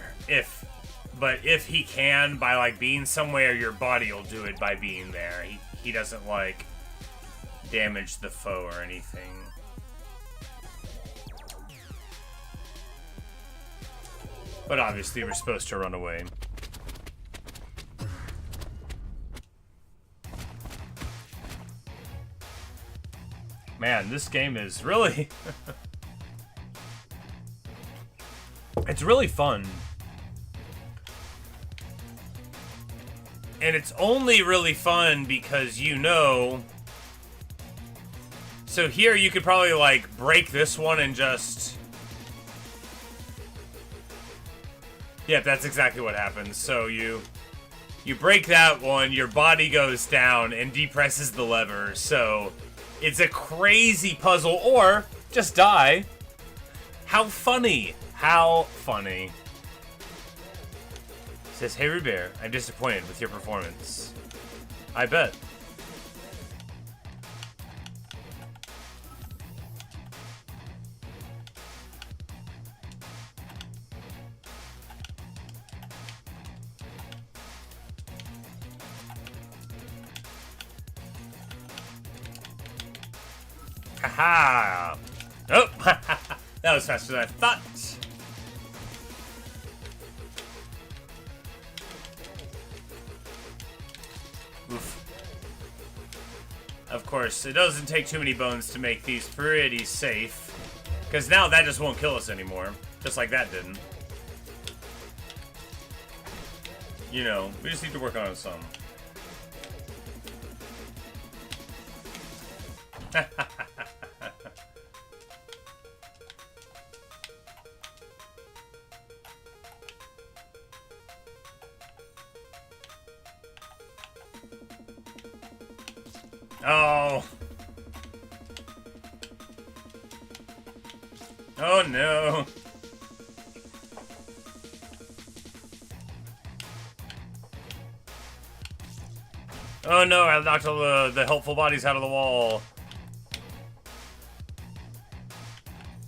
Speaker 1: but if he can, by, like, being somewhere, your body will do it by being there. He doesn't, like, damage the foe or anything. But obviously we're supposed to run away. Man, this game is really... It's really fun. And it's only really fun because you know... So here you could probably, like, break this one and just... Yep, that's exactly what happens. So you break that one, your body goes down and depresses the lever. So it's a crazy puzzle, or just die. How funny! How funny. It says, hey Rubert, I'm disappointed with your performance. I bet. Haha! Oh! That was faster than I thought. Oof. Of course, it doesn't take too many bones to make these pretty safe. Because now that just won't kill us anymore. Just like that didn't. You know, we just need to work on it some. Oh. Oh no. Oh no, I knocked all the helpful bodies out of the wall.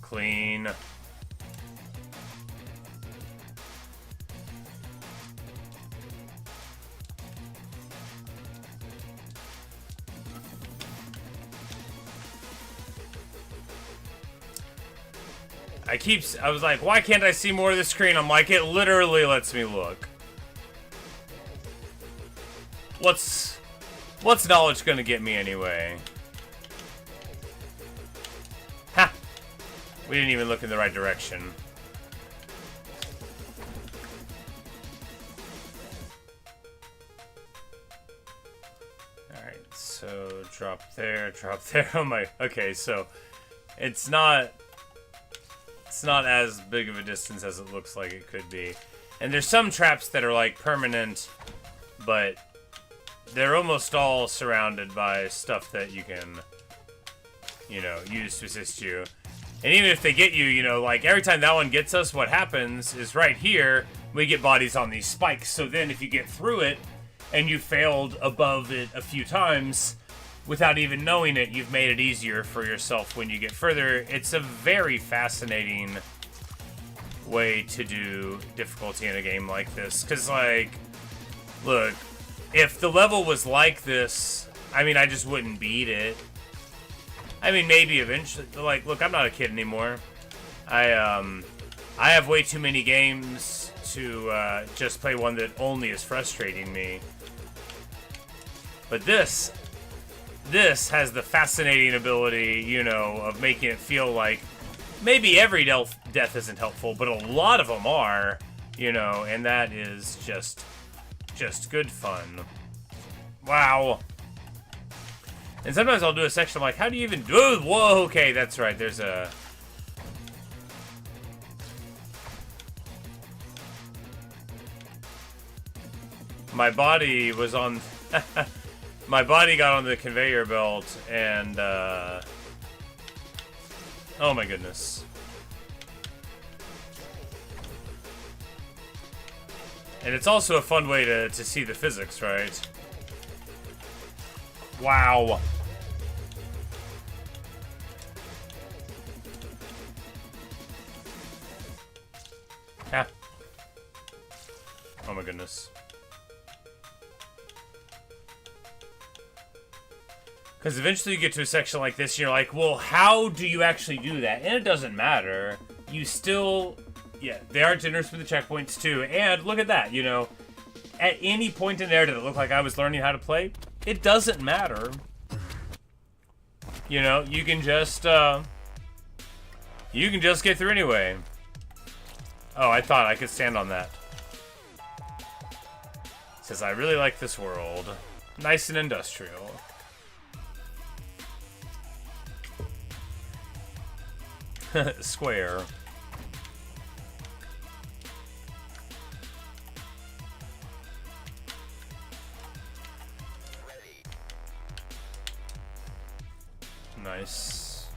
Speaker 1: Clean. I was like, why can't I see more of the screen? I'm like, it literally lets me look. What's knowledge gonna get me anyway? Ha! We didn't even look in the right direction. Alright. So drop there, drop there. Oh my. Okay, so it's not as big of a distance as it looks like it could be. And there's some traps that are like permanent, but they're almost all surrounded by stuff that you can, you know, use to assist you. And even if they get you, you know, like every time that one gets us, what happens is right here, we get bodies on these spikes. So then if you get through it and you failed above it a few times without even knowing it, you've made it easier for yourself when you get further. It's a very fascinating way to do difficulty in a game like this. Because, like, look, if the level was like this, I mean, I just wouldn't beat it. I mean, maybe eventually. Like, look, I'm not a kid anymore. I have way too many games to just play one that only is frustrating me. But this has the fascinating ability, you know, of making it feel like maybe every death isn't helpful, but a lot of them are, you know, and that is just good fun. Wow. And sometimes I'll do a section, I'm like, how do you even do? Whoa, okay, that's right, there's a... My body was on... My body got on the conveyor belt, and, oh my goodness. And it's also a fun way to see the physics, right? Wow. Ah. Oh my goodness. Because eventually you get to a section like this and you're like, well, how do you actually do that? And it doesn't matter. You still... Yeah, they are generous with the checkpoints too. And look at that, you know. At any point in there, did it look like I was learning how to play? It doesn't matter. You know, you can just get through anyway. Oh, I thought I could stand on that. It says, I really like this world. Nice and industrial. Square. Nice.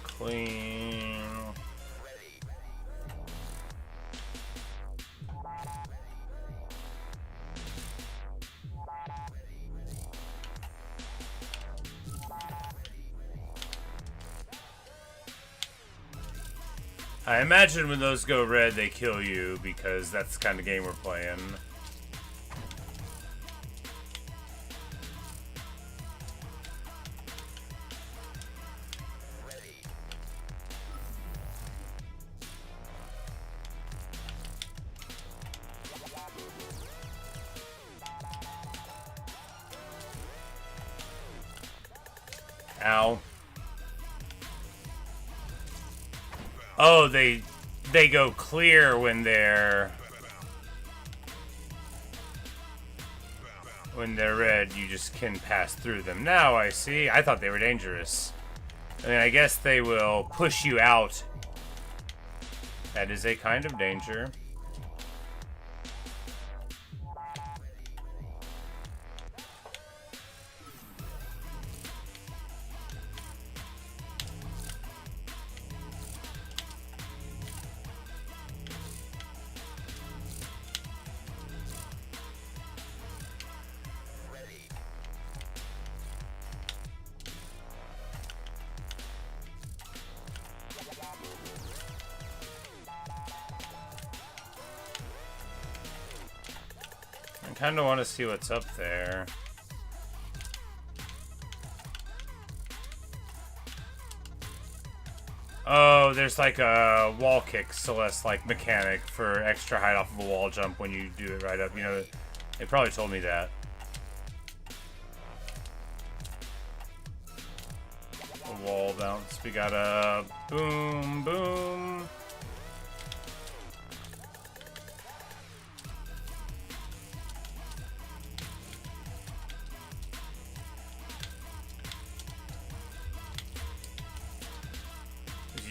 Speaker 1: Clean. I imagine when those go red, they kill you, because that's the kind of game we're playing. Ow. Oh, they go clear when they're red. You just can pass through them. Now I see. I thought they were dangerous. I mean, I guess they will push you out. That is a kind of danger. I kind of want to see what's up there. Oh, there's like a wall kick Celeste like mechanic for extra height off of a wall jump when you do it right up. You know, they probably told me that. A wall bounce. We got a boom, boom.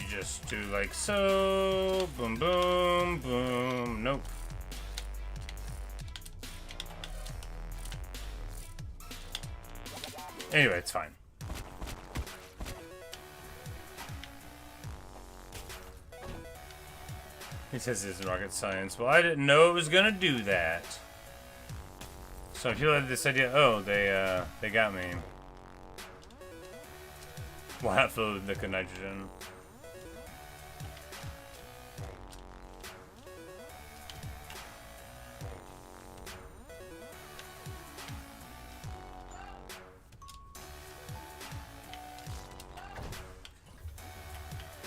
Speaker 1: Just do like so. Boom, boom, boom. Nope. Anyway, it's fine. He says it isn't rocket science. Well, I didn't know it was gonna do that. So if you had this idea, oh, they got me. Why not fill with liquid nitrogen?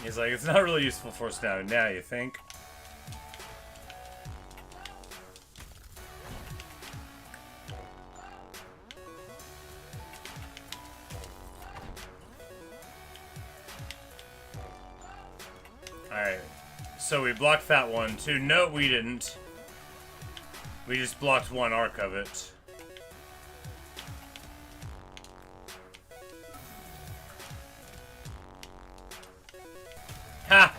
Speaker 1: He's like, it's not really useful for us now, you think? Alright, so we blocked that one too. No, we didn't. We just blocked one arc of it. Ha!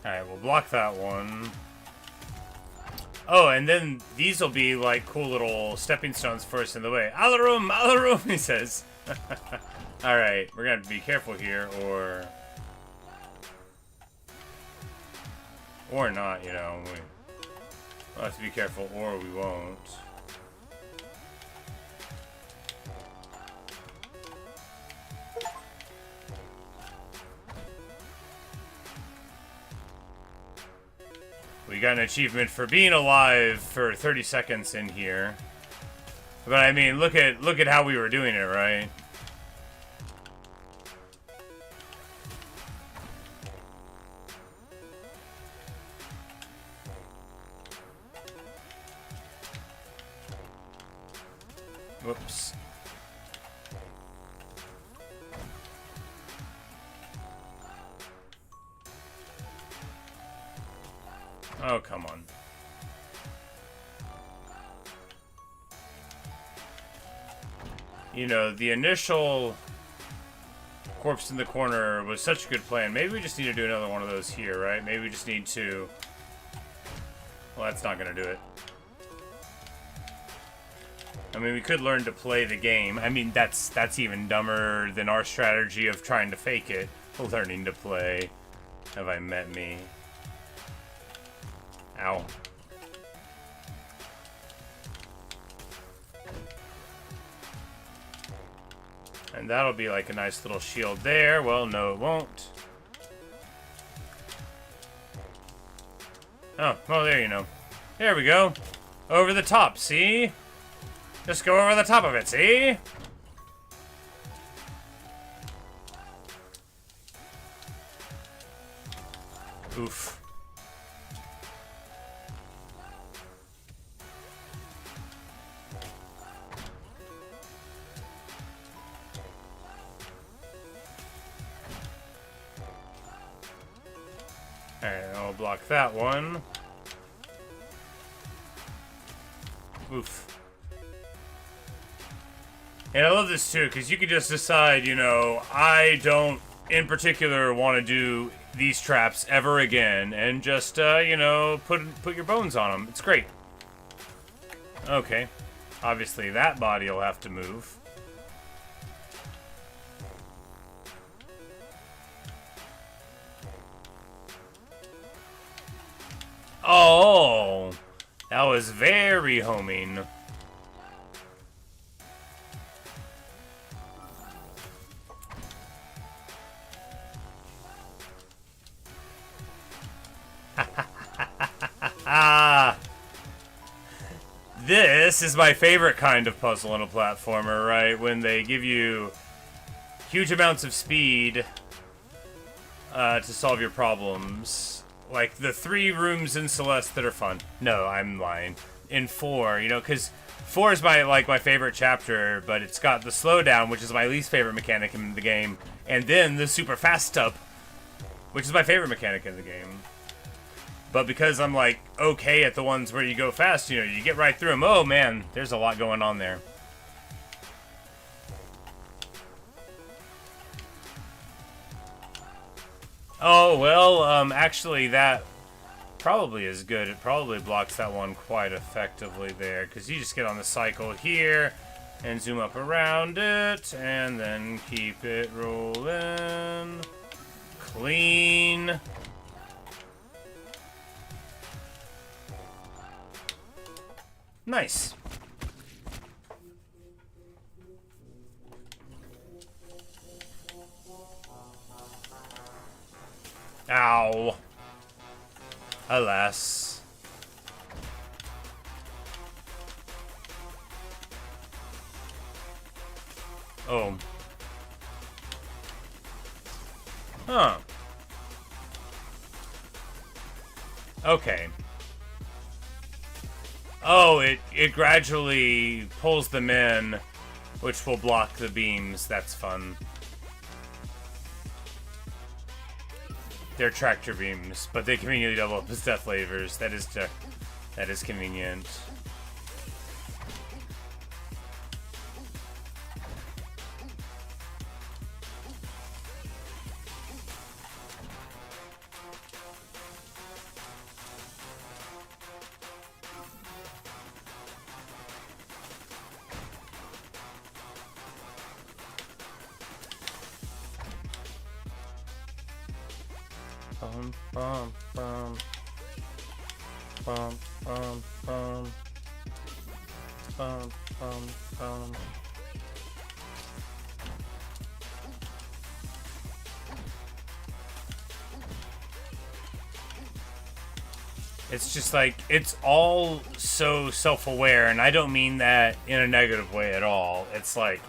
Speaker 1: Alright, we'll block that one. Oh, and then these will be like cool little stepping stones first in the way. Alarum, he says. Alright, we're gonna have to be careful here, or not, you know. We'll have to be careful, or we won't. We got an achievement for being alive for 30 seconds in here. But I mean, look at how we were doing it, right? Whoops. Oh, come on. You know, the initial corpse in the corner was such a good plan. Maybe we just need to do another one of those here, right? Maybe we just need to... Well, that's not gonna do it. I mean, we could learn to play the game. I mean, that's even dumber than our strategy of trying to fake it. Learning to play. Have I met me? Ow. And that'll be like a nice little shield there. Well, no, it won't. Oh, well, there you know. There we go. Over the top, see? Just go over the top of it, see? Oof. Alright, I'll block that one. Oof. And I love this too, because you can just decide, you know, I don't in particular want to do these traps ever again, and just, you know, put your bones on them. It's great. Okay. Obviously that body will have to move. Oh, that was very homing. This is my favorite kind of puzzle in a platformer, right? When they give you huge amounts of speed to solve your problems. Like the 3 rooms in Celeste that are fun. No, I'm lying. In 4, you know, because 4 is my favorite chapter, but it's got the slowdown, which is my least favorite mechanic in the game, and then the super fast step, which is my favorite mechanic in the game. But because I'm like okay at the ones where you go fast, you know, you get right through them. Oh man, there's a lot going on there. Oh, well, actually that probably is good. It probably blocks that one quite effectively there, because you just get on the cycle here and zoom up around it, and then keep it rolling. Clean. Nice. Ow. Alas. Oh. Huh. Okay. Oh, it gradually pulls them in, which will block the beams. That's fun. They're tractor beams, but they conveniently double up as death lasers. That is convenient. Bum, bum, bum. Bum, bum, bum. Bum, bum, bum. It's just like, it's all so self-aware, and I don't mean that in a negative way at all. It's like,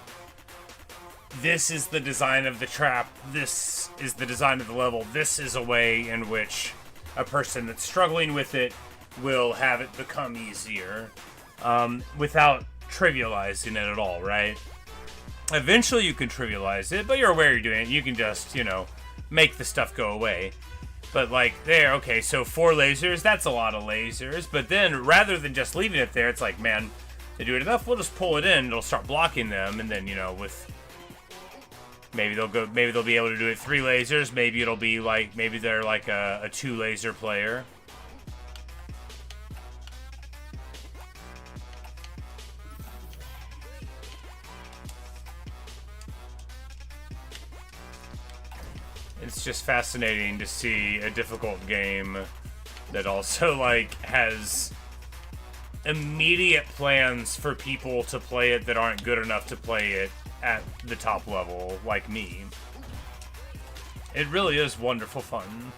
Speaker 1: this is the design of the trap, this is the design of the level, this is a way in which a person that's struggling with it will have it become easier, without trivializing it at all, right? Eventually you can trivialize it, but you're aware you're doing it, you can just, you know, make the stuff go away. But like, there, okay, so 4 lasers, that's a lot of lasers, but then rather than just leaving it there, it's like, man, they do it enough, we'll just pull it in, it'll start blocking them, and then, you know, with... Maybe they'll be able to do it 3 lasers. Maybe it'll be like, maybe they're like a 2 laser player. It's just fascinating to see a difficult game that also like has immediate plans for people to play it that aren't good enough to play it at the top level, like me. It really is wonderful fun.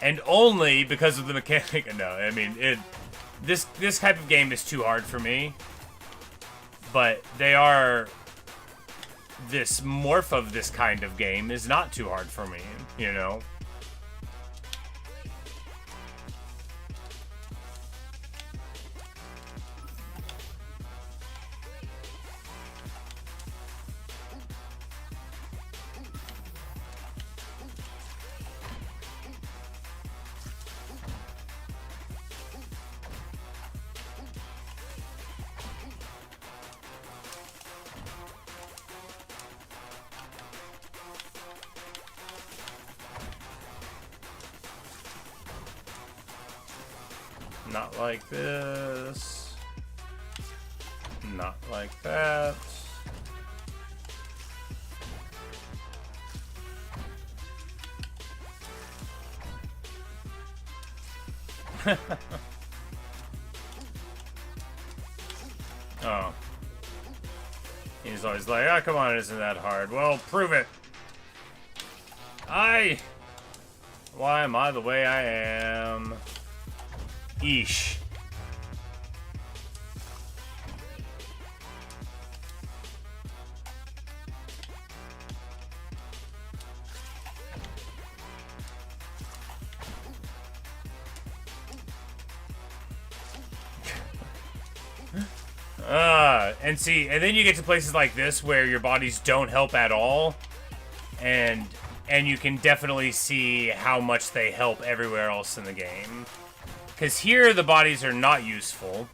Speaker 1: And only because of the mechanic. No, I mean, this type of game is too hard for me. But they are... This morph of this kind of game is not too hard for me, you know? Not like this. Not like that. Oh. He's always like, oh, come on, it isn't that hard. Well, prove it. Why am I the way I am? Eesh. And see, and then you get to places like this where your bodies don't help at all, and you can definitely see how much they help everywhere else in the game. Because here the bodies are not useful,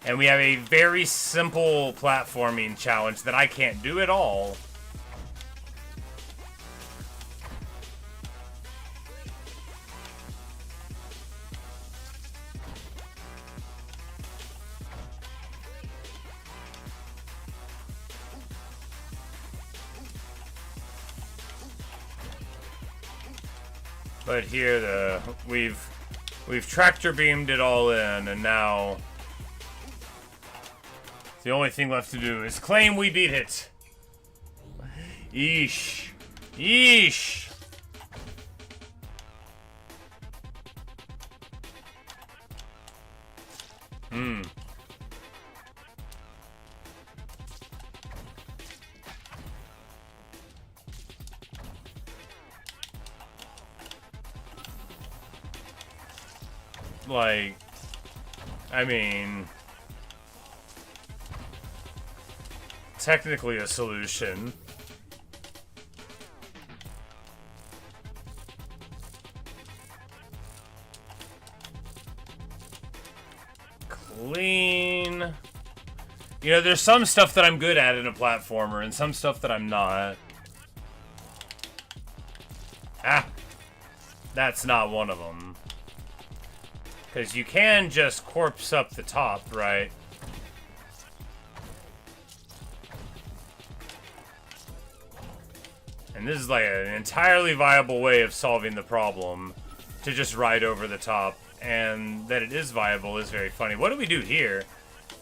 Speaker 1: and we have a very simple platforming challenge that I can't do at all. But here we've tractor beamed it all in, and now the only thing left to do is claim we beat it. Yeesh. Yeesh. Like, I mean, technically a solution. Clean. You know, there's some stuff that I'm good at in a platformer and some stuff that I'm not. Ah, that's not one of them. Because you can just corpse up the top, right? And this is like an entirely viable way of solving the problem, to just ride over the top. And that it is viable is very funny. What do we do here?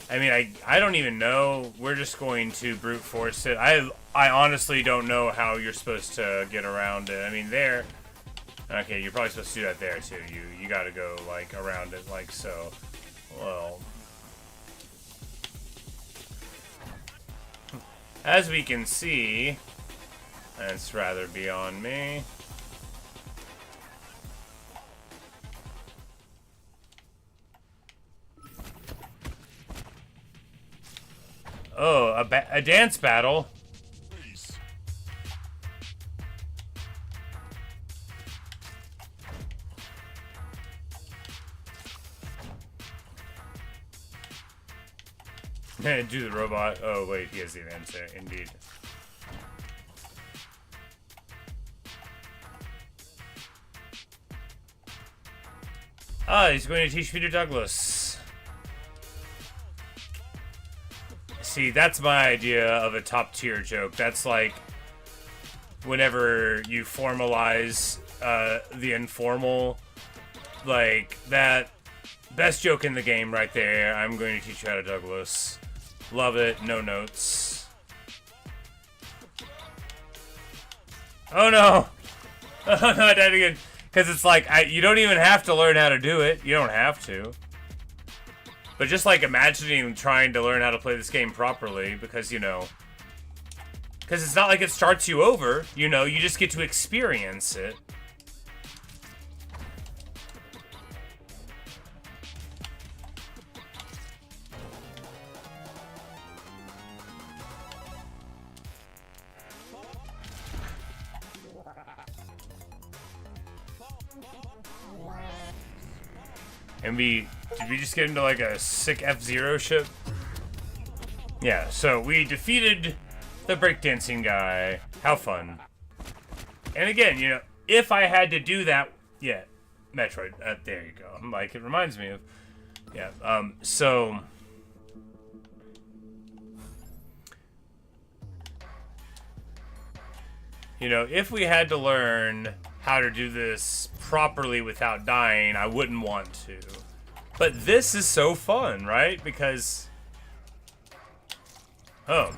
Speaker 1: I mean, I don't even know. We're just going to brute force it. I honestly don't know how you're supposed to get around it. I mean, there... Okay, you're probably supposed to do that there, too. You gotta go, like, around it, like so. Well... As we can see... That's rather beyond me. Oh, a dance battle? Do the robot. Oh, wait, he has the answer. Indeed. Ah, he's going to teach Peter Douglas. See, that's my idea of a top-tier joke. That's like whenever you formalize the informal, like that best joke in the game right there. I'm going to teach you how to Douglas. Love it. No notes. Oh no! Oh no, I died again. Because it's like, you don't even have to learn how to do it. You don't have to. But just like imagining trying to learn how to play this game properly, because, you know... Because it's not like it starts you over, you know, you just get to experience it. And did we just get into like a sick F-Zero ship? Yeah, so we defeated the breakdancing guy. How fun. And again, you know, if I had to do that, yeah, Metroid, there you go. I'm like, it reminds me of, yeah, so, you know, if we had to learn how to do this properly without dying, I wouldn't want to. But this is so fun, right? Because... Oh.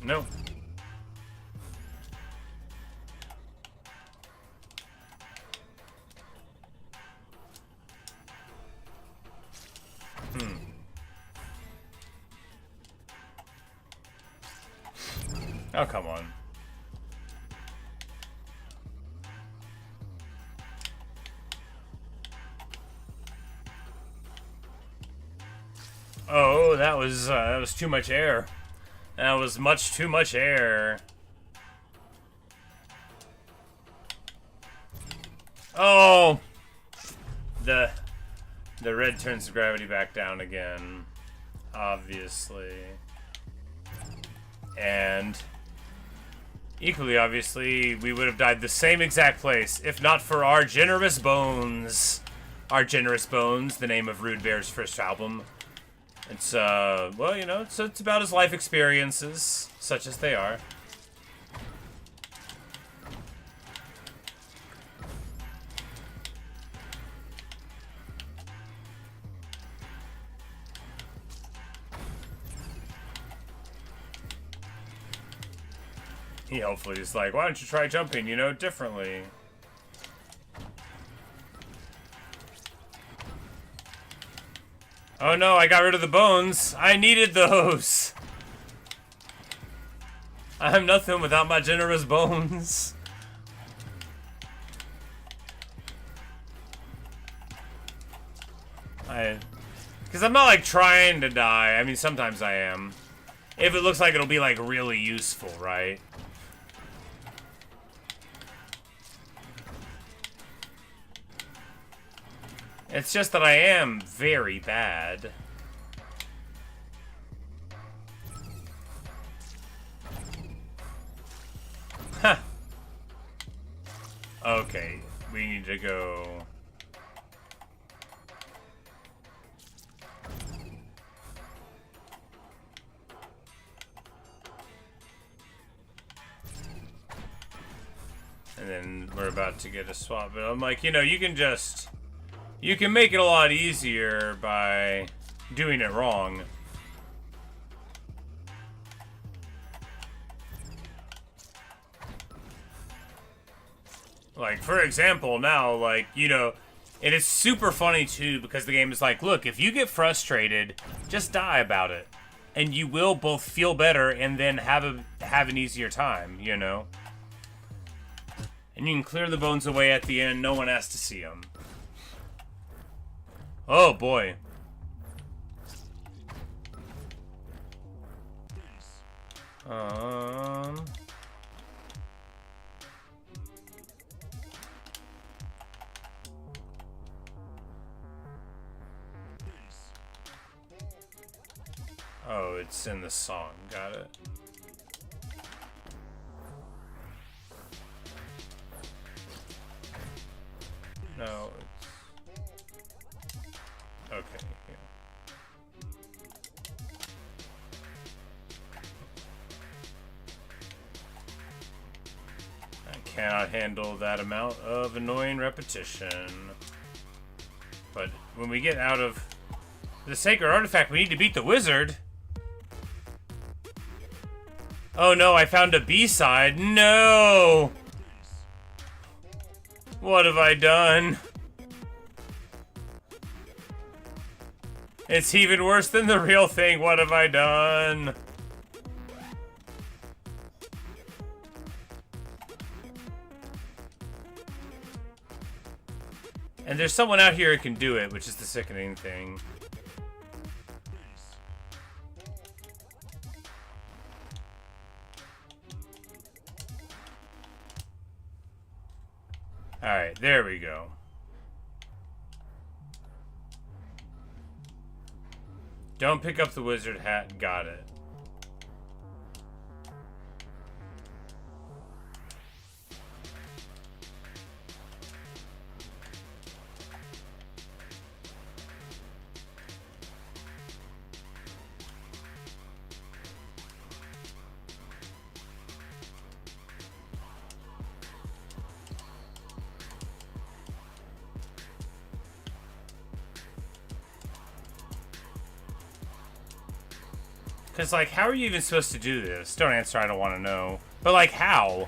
Speaker 1: No. Oh, come on. Oh, that was too much air. That was much too much air. Oh, the red turns the gravity back down again, obviously, and equally obviously, we would have died the same exact place if not for our generous bones. Our generous bones, the name of Rude Bear's first album. It's, well, you know, it's about his life experiences, such as they are. He hopefully is like, why don't you try jumping, you know, differently? Oh no, I got rid of the bones. I needed those. I'm nothing without my generous bones. Because I'm not like trying to die. I mean, sometimes I am. If it looks like it'll be like really useful, right? It's just that I am very bad. Huh. Okay, we need to go... And then we're about to get a swap, but I'm like, you know, you can just... You can make it a lot easier by doing it wrong. Like, for example, now, like, you know, it is super funny, too, because the game is like, look, if you get frustrated, just die about it. And you will both feel better and then have an easier time, you know? And you can clear the bones away at the end, no one has to see them. Oh boy. Oh, it's in the song. Got it. No, it's... Okay, yeah. I cannot handle that amount of annoying repetition. But when we get out of the sacred artifact, we need to beat the wizard. Oh no, I found a B-side. No! What have I done? It's even worse than the real thing. What have I done? And there's someone out here who can do it, which is the sickening thing. Alright, there we go. Don't pick up the wizard hat. Got it. Because, like, how are you even supposed to do this? Don't answer, I don't want to know. But, like, how?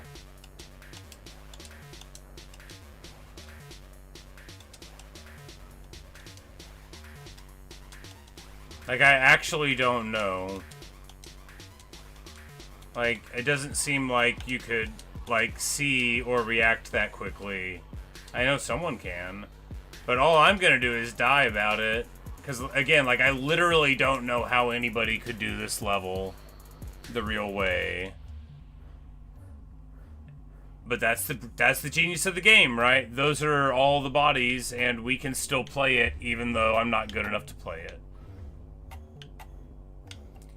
Speaker 1: Like, I actually don't know. Like, it doesn't seem like you could, like, see or react that quickly. I know someone can. But all I'm gonna do is die about it. Because, again, like, I literally don't know how anybody could do this level the real way. But that's the genius of the game, right? Those are all the bodies, and we can still play it even though I'm not good enough to play it.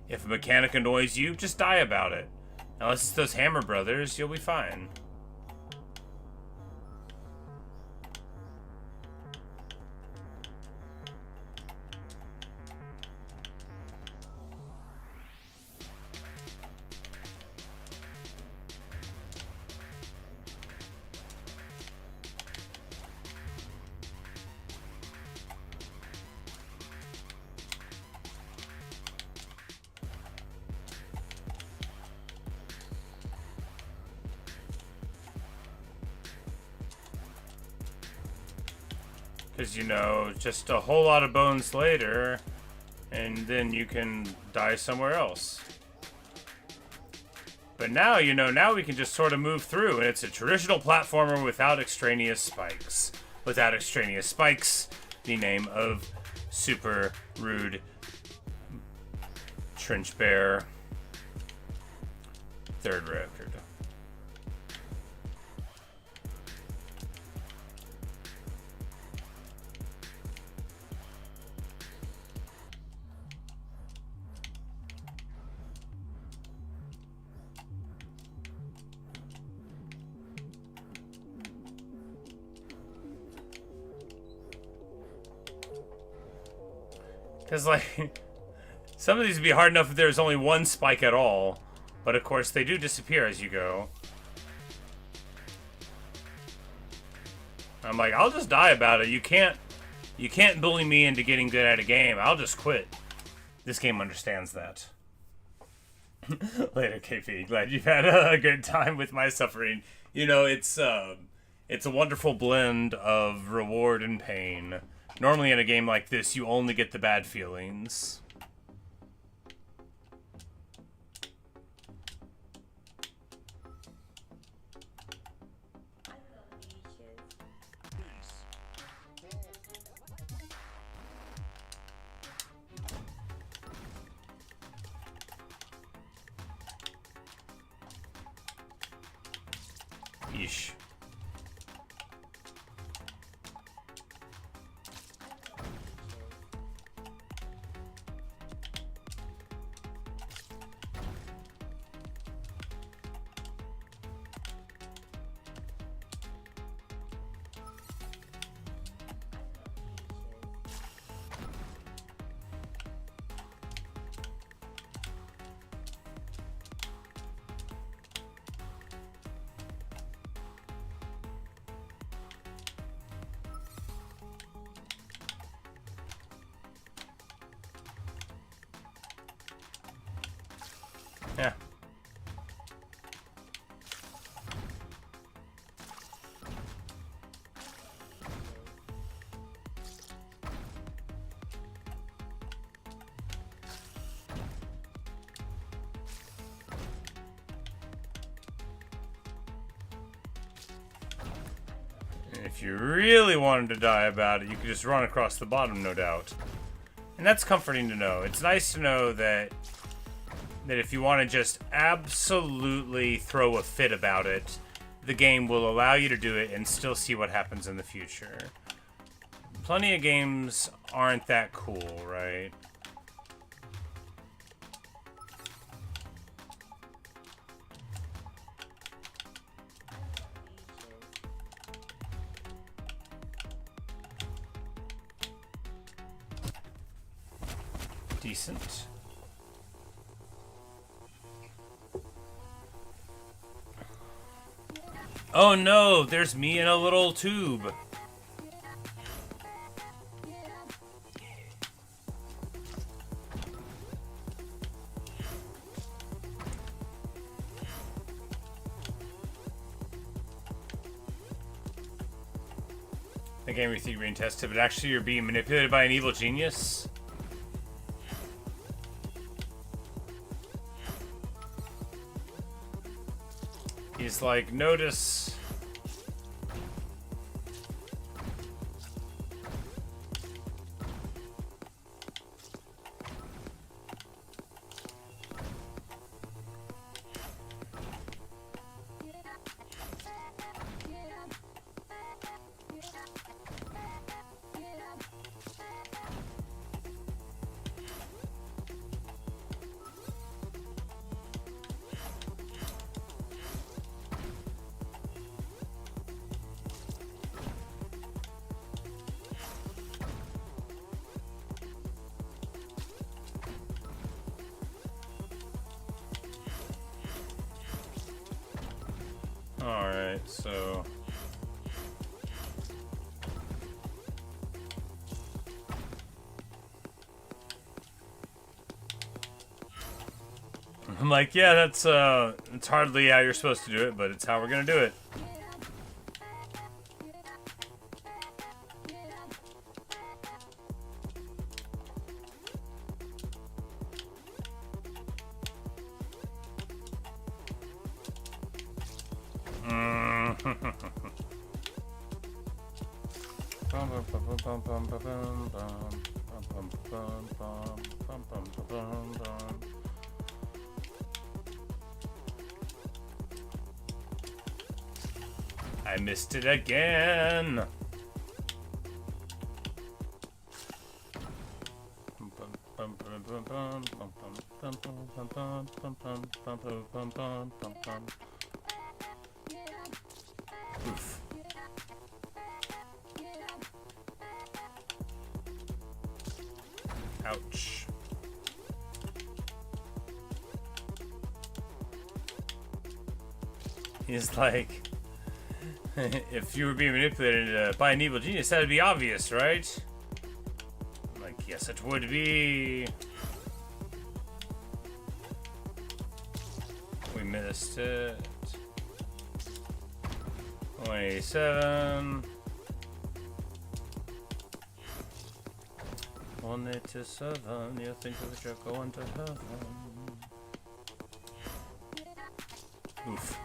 Speaker 1: If a mechanic annoys you, just die about it. Unless it's those Hammer Brothers, you'll be fine. Because, you know, just a whole lot of bones later, and then you can die somewhere else. But now, you know, now we can just sort of move through, and it's a traditional platformer without extraneous spikes. Without extraneous spikes, the name of Super Rude Trench Bear third record. Because, like, some of these would be hard enough if there's only one spike at all. But, of course, they do disappear as you go. I'm like, I'll just die about it. You can't bully me into getting good at a game. I'll just quit. This game understands that. Later, KP. Glad you've had a good time with my suffering. You know, it's a wonderful blend of reward and pain. Normally in a game like this, you only get the bad feelings. Yeesh. Yeah. And if you really wanted to die about it, you could just run across the bottom, no doubt. And that's comforting to know. It's nice to know that if you want to just absolutely throw a fit about it, the game will allow you to do it and still see what happens in the future. Plenty of games aren't that cool, right? Decent. Oh no, there's me in a little tube. The game you think you're being tested, but actually you're being manipulated by an evil genius? He's like, notice. Alright, so... I'm like, yeah, that's it's hardly how you're supposed to do it, but it's how we're gonna do it. I missed it again. Oof. Ouch. He's like, if you were being manipulated by an evil genius, that would be obvious, right? I'm like, yes, it would be. We missed it. 187. 187. You think that you're going to heaven? Oof.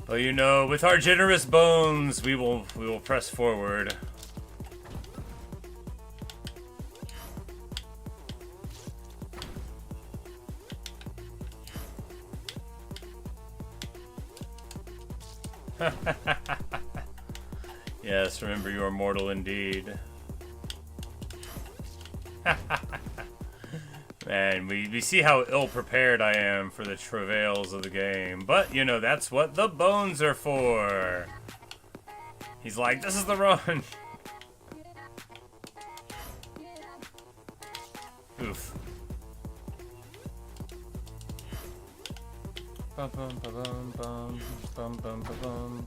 Speaker 1: Well, you know, with our generous bones, we will press forward. Yes, remember you are mortal indeed. Man, we see how ill-prepared I am for the travails of the game. But, you know, that's what the bones are for. He's like, this is the run. Oof. Bum bum bum bum bum bum bum bum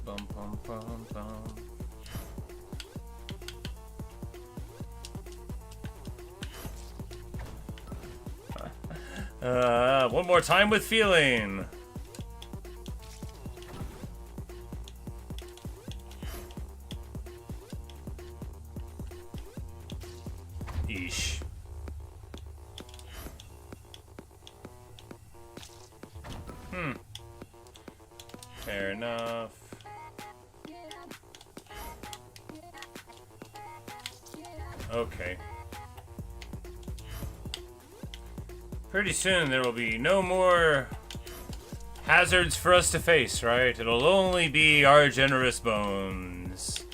Speaker 1: bum bum bum bum. One more time with feeling. Eesh. Fair enough. Okay. Pretty soon there will be no more hazards for us to face, right? It'll only be our generous bones.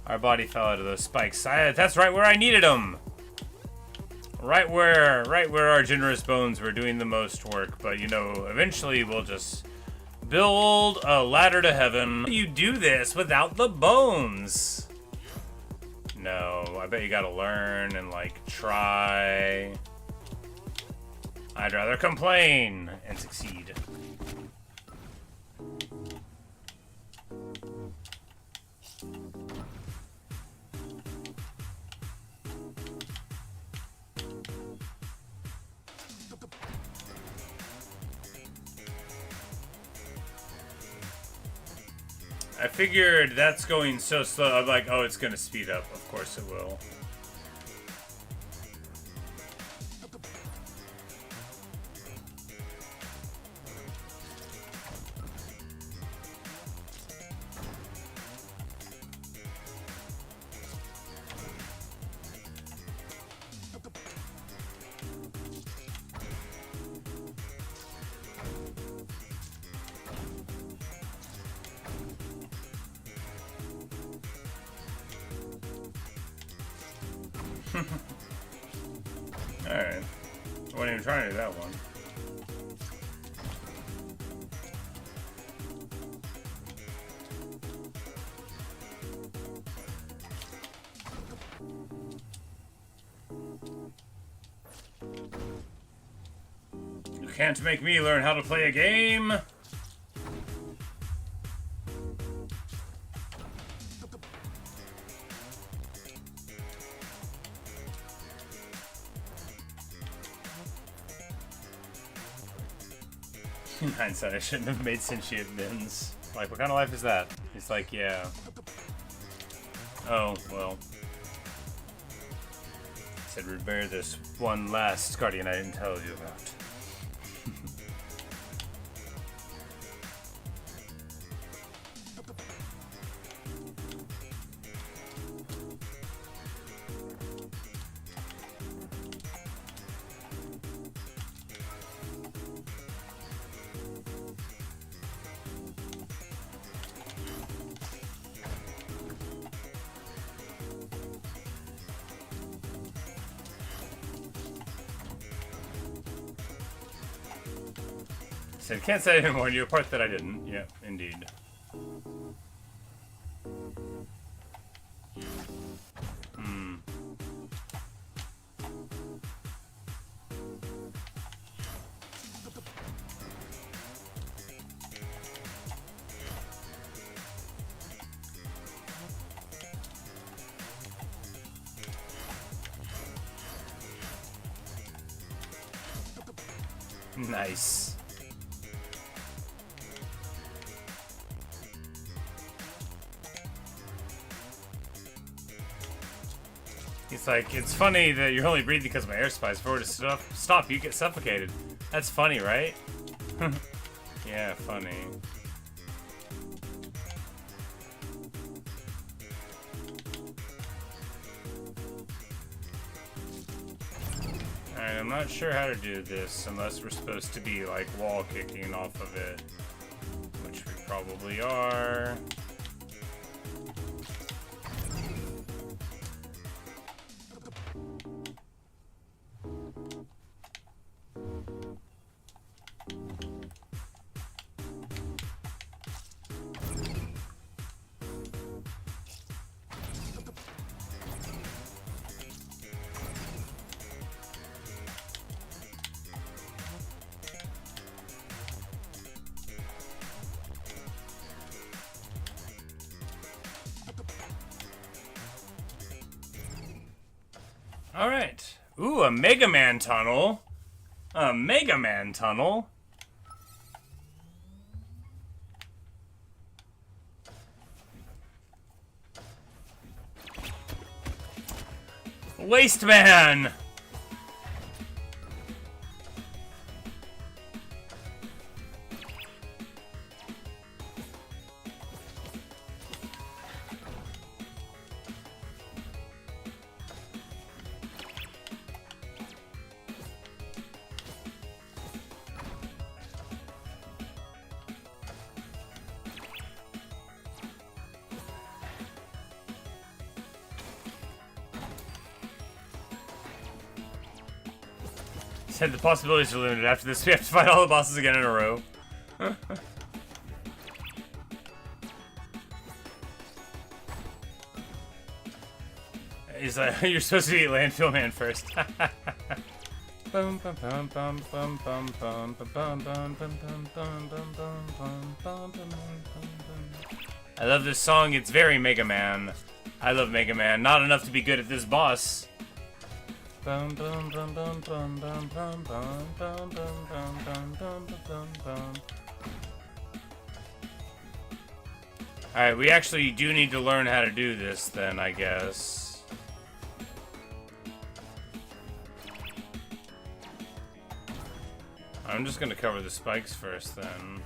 Speaker 1: Our body fell out of those spikes. That's right where I needed them. Right where our generous bones were doing the most work. But you know, eventually we'll just build a ladder to heaven. How do you do this without the bones? No, I bet you gotta learn and, like, try. I'd rather complain and succeed. I figured that's going so slow. I'm like, oh, it's gonna speed up. Of course it will. Alright. I wasn't even trying to do that one. You can't make me learn how to play a game! In hindsight, I shouldn't have made sentient bins. Like, what kind of life is that? He's like, yeah. Oh, well. Said we'd bear this one last guardian I didn't tell you about. Said, can't say anymore, you a part that I didn't. Yeah, indeed. Nice. He's like, it's funny that you're only breathing because my air supply is forward to stop, you get suffocated. That's funny, right? Yeah, funny. Alright, I'm not sure how to do this unless we're supposed to be like wall kicking off of it. Which we probably are. Alright. Ooh, a Mega Man tunnel. A Mega Man tunnel. Waste Man! Said the possibilities are limited. After this, we have to fight all the bosses again in a row. He's like, you're supposed to be landfill man first. I love this song. It's very Mega Man. I love Mega Man. Not enough to be good at this boss. Bum bum bum bum bum bum bum bum bum bum bum bum bum bum bum. Alright, we actually do need to learn how to do this then, I guess. I'm just gonna cover the spikes first then.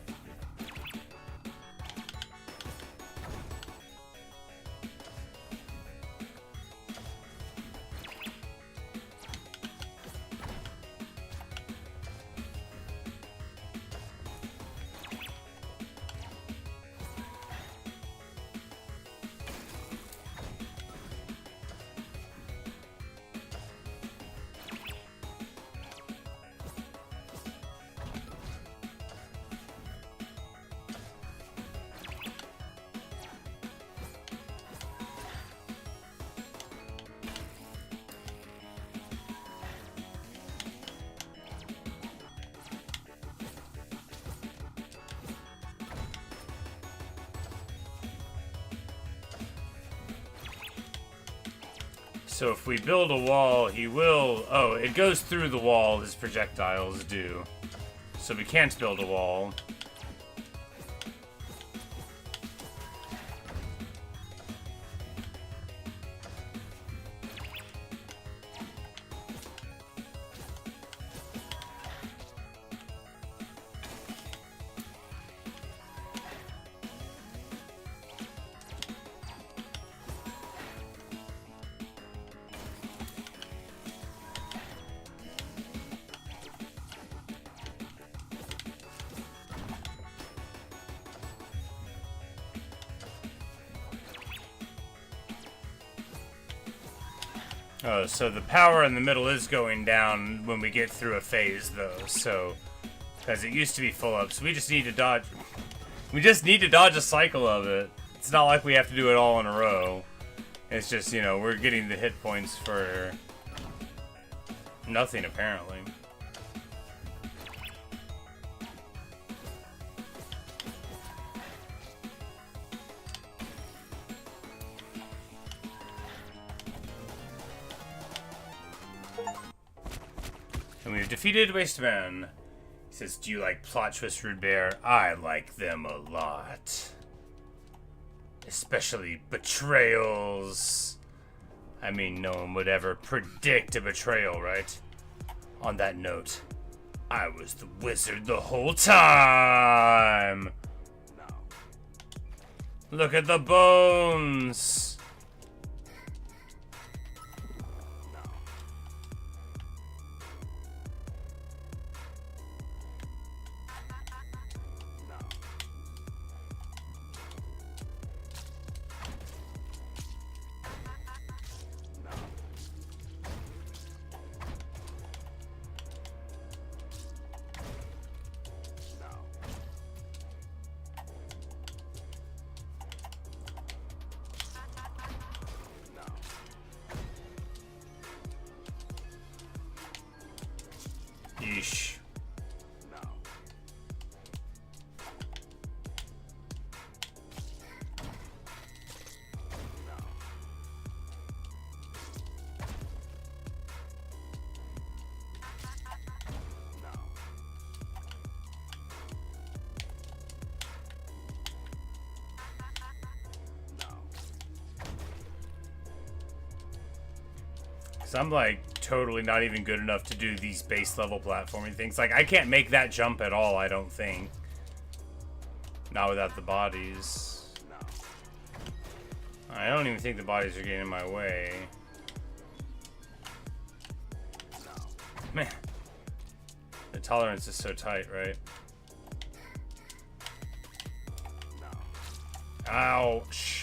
Speaker 1: So if we build a wall, he will... Oh, it goes through the wall, his projectiles do. So we can't build a wall. Oh, so the power in the middle is going down when we get through a phase, though, so... Because it used to be full up, so we just need to dodge... We just need to dodge a cycle of it. It's not like we have to do it all in a row. It's just, you know, we're getting the hit points for... nothing, apparently. And we've defeated Wasteman. He says, do you like plot twist, Rude Bear? I like them a lot. Especially betrayals. I mean, no one would ever predict a betrayal, right? On that note, I was the wizard the whole time! Look at the bones! Yeesh. So I'm like totally not even good enough to do these base level platforming things. Like I can't make that jump at all, I don't think. Not without the bodies. I don't even think the bodies are getting in my way. Man. The tolerance is so tight, right? Ouch.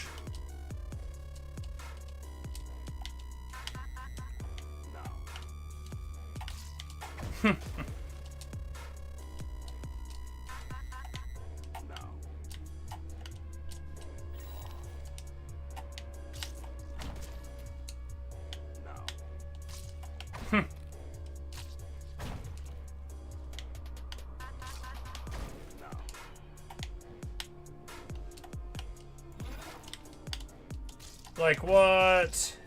Speaker 1: Like what?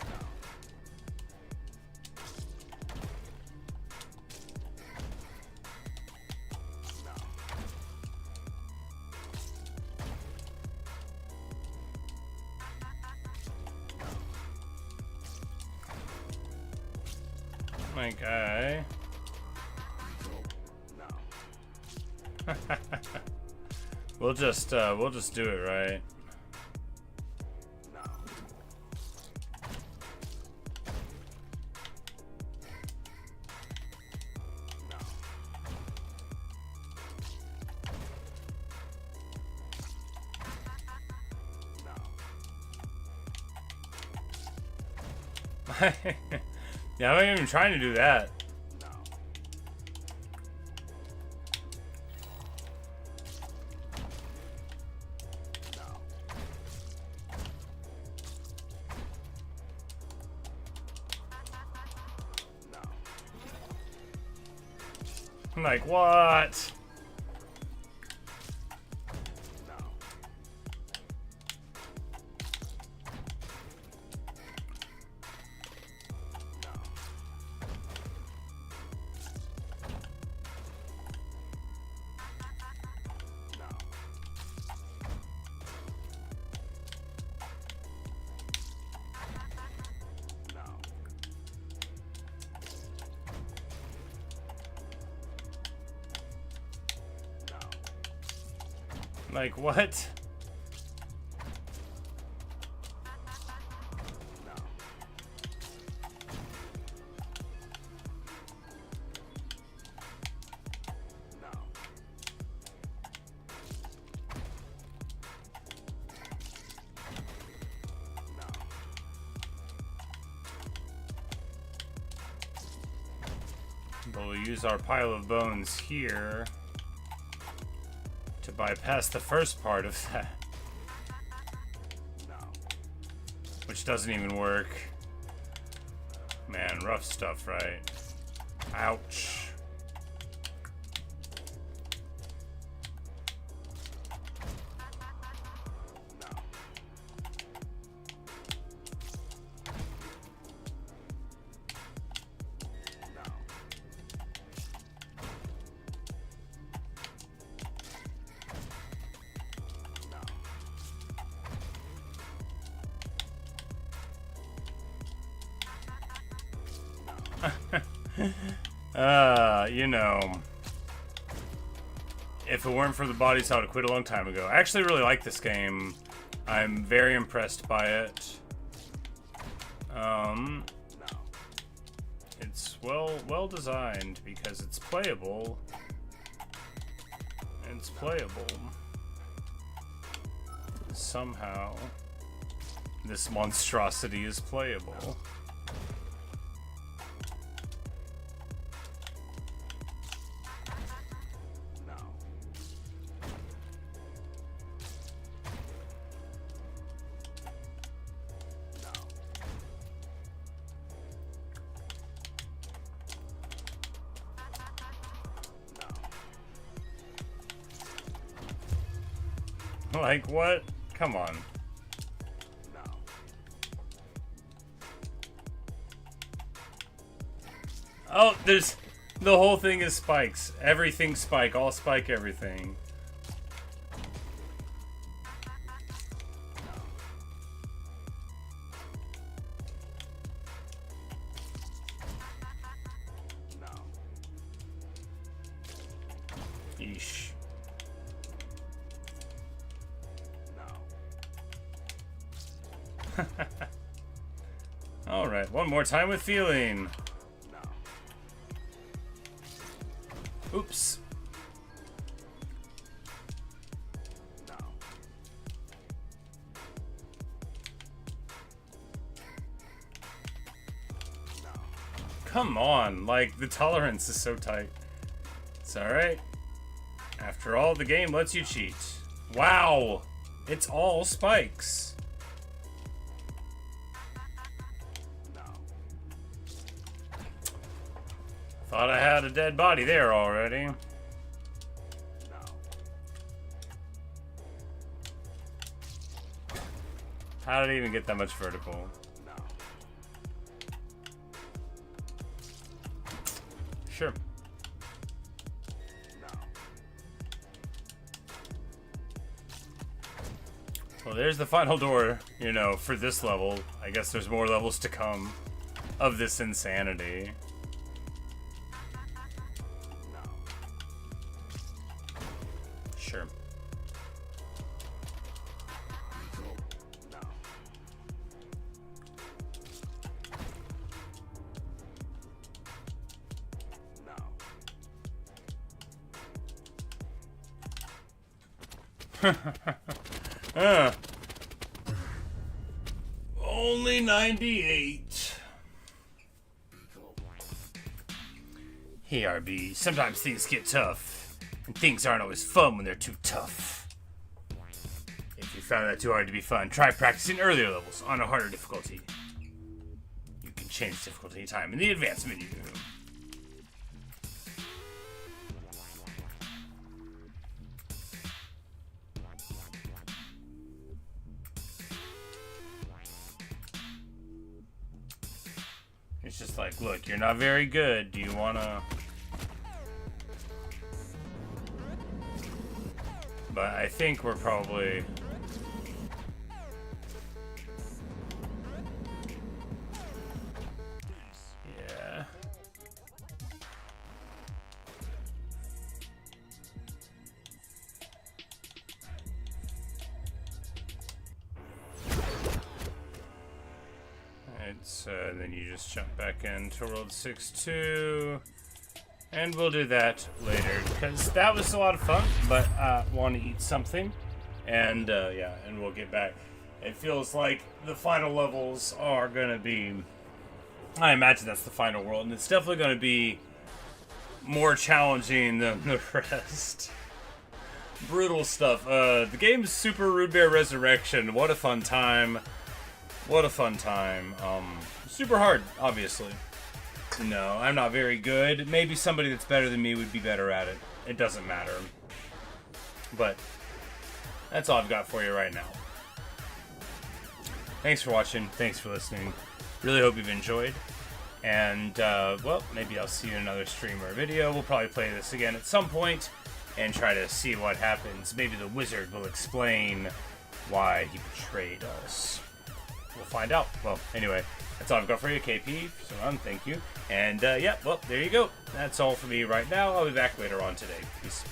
Speaker 1: My guy. We'll just do it, right? Yeah, I'm not even trying to do that. I'm like, what? Like, what? But we'll use our pile of bones here to bypass the first part of that. Which doesn't even work. Man, rough stuff, right? Ouch. You know, if it weren't for the bodies, I would have quit a long time ago. I actually really like this game. I'm very impressed by it. It's well designed because it's playable. It's playable. Somehow, this monstrosity is playable. Like, what? Come on. Oh, there's... The whole thing is spikes. Everything spike. All spike everything. Eesh. Alright, one more time with feeling. Oops. Come on, like, the tolerance is so tight. It's alright. After all, the game lets you cheat. Wow! It's all spikes. Thought I had a dead body there already. How did it even get that much vertical? Sure. Well, there's the final door, you know, for this level. I guess there's more levels to come of this insanity. Only 98. Hey, RB, sometimes things get tough, and things aren't always fun when they're too tough. If you found that too hard to be fun, try practicing earlier levels on a harder difficulty. You can change difficulty time in the advanced menu. It's just like, look, you're not very good. Do you wanna... But I think we're probably... Yeah. So then you just jump back into World 6-2, and we'll do that later because that was a lot of fun. But want to eat something, and yeah, and we'll get back. It feels like the final levels are gonna be. I imagine that's the final world, and it's definitely gonna be more challenging than the rest. Brutal stuff. The game's Super Rude Bear Resurrection. What a fun time. What a fun time. Super hard, obviously. No, I'm not very good. Maybe somebody that's better than me would be better at it. It doesn't matter. But that's all I've got for you right now. Thanks for watching. Thanks for listening. Really hope you've enjoyed. And, well, maybe I'll see you in another stream or video. We'll probably play this again at some point and try to see what happens. Maybe the wizard will explain why he betrayed us. We'll find out. Well, anyway, that's all I've got for you, KP. So, thank you. And, yeah, well, there you go. That's all for me right now. I'll be back later on today. Peace.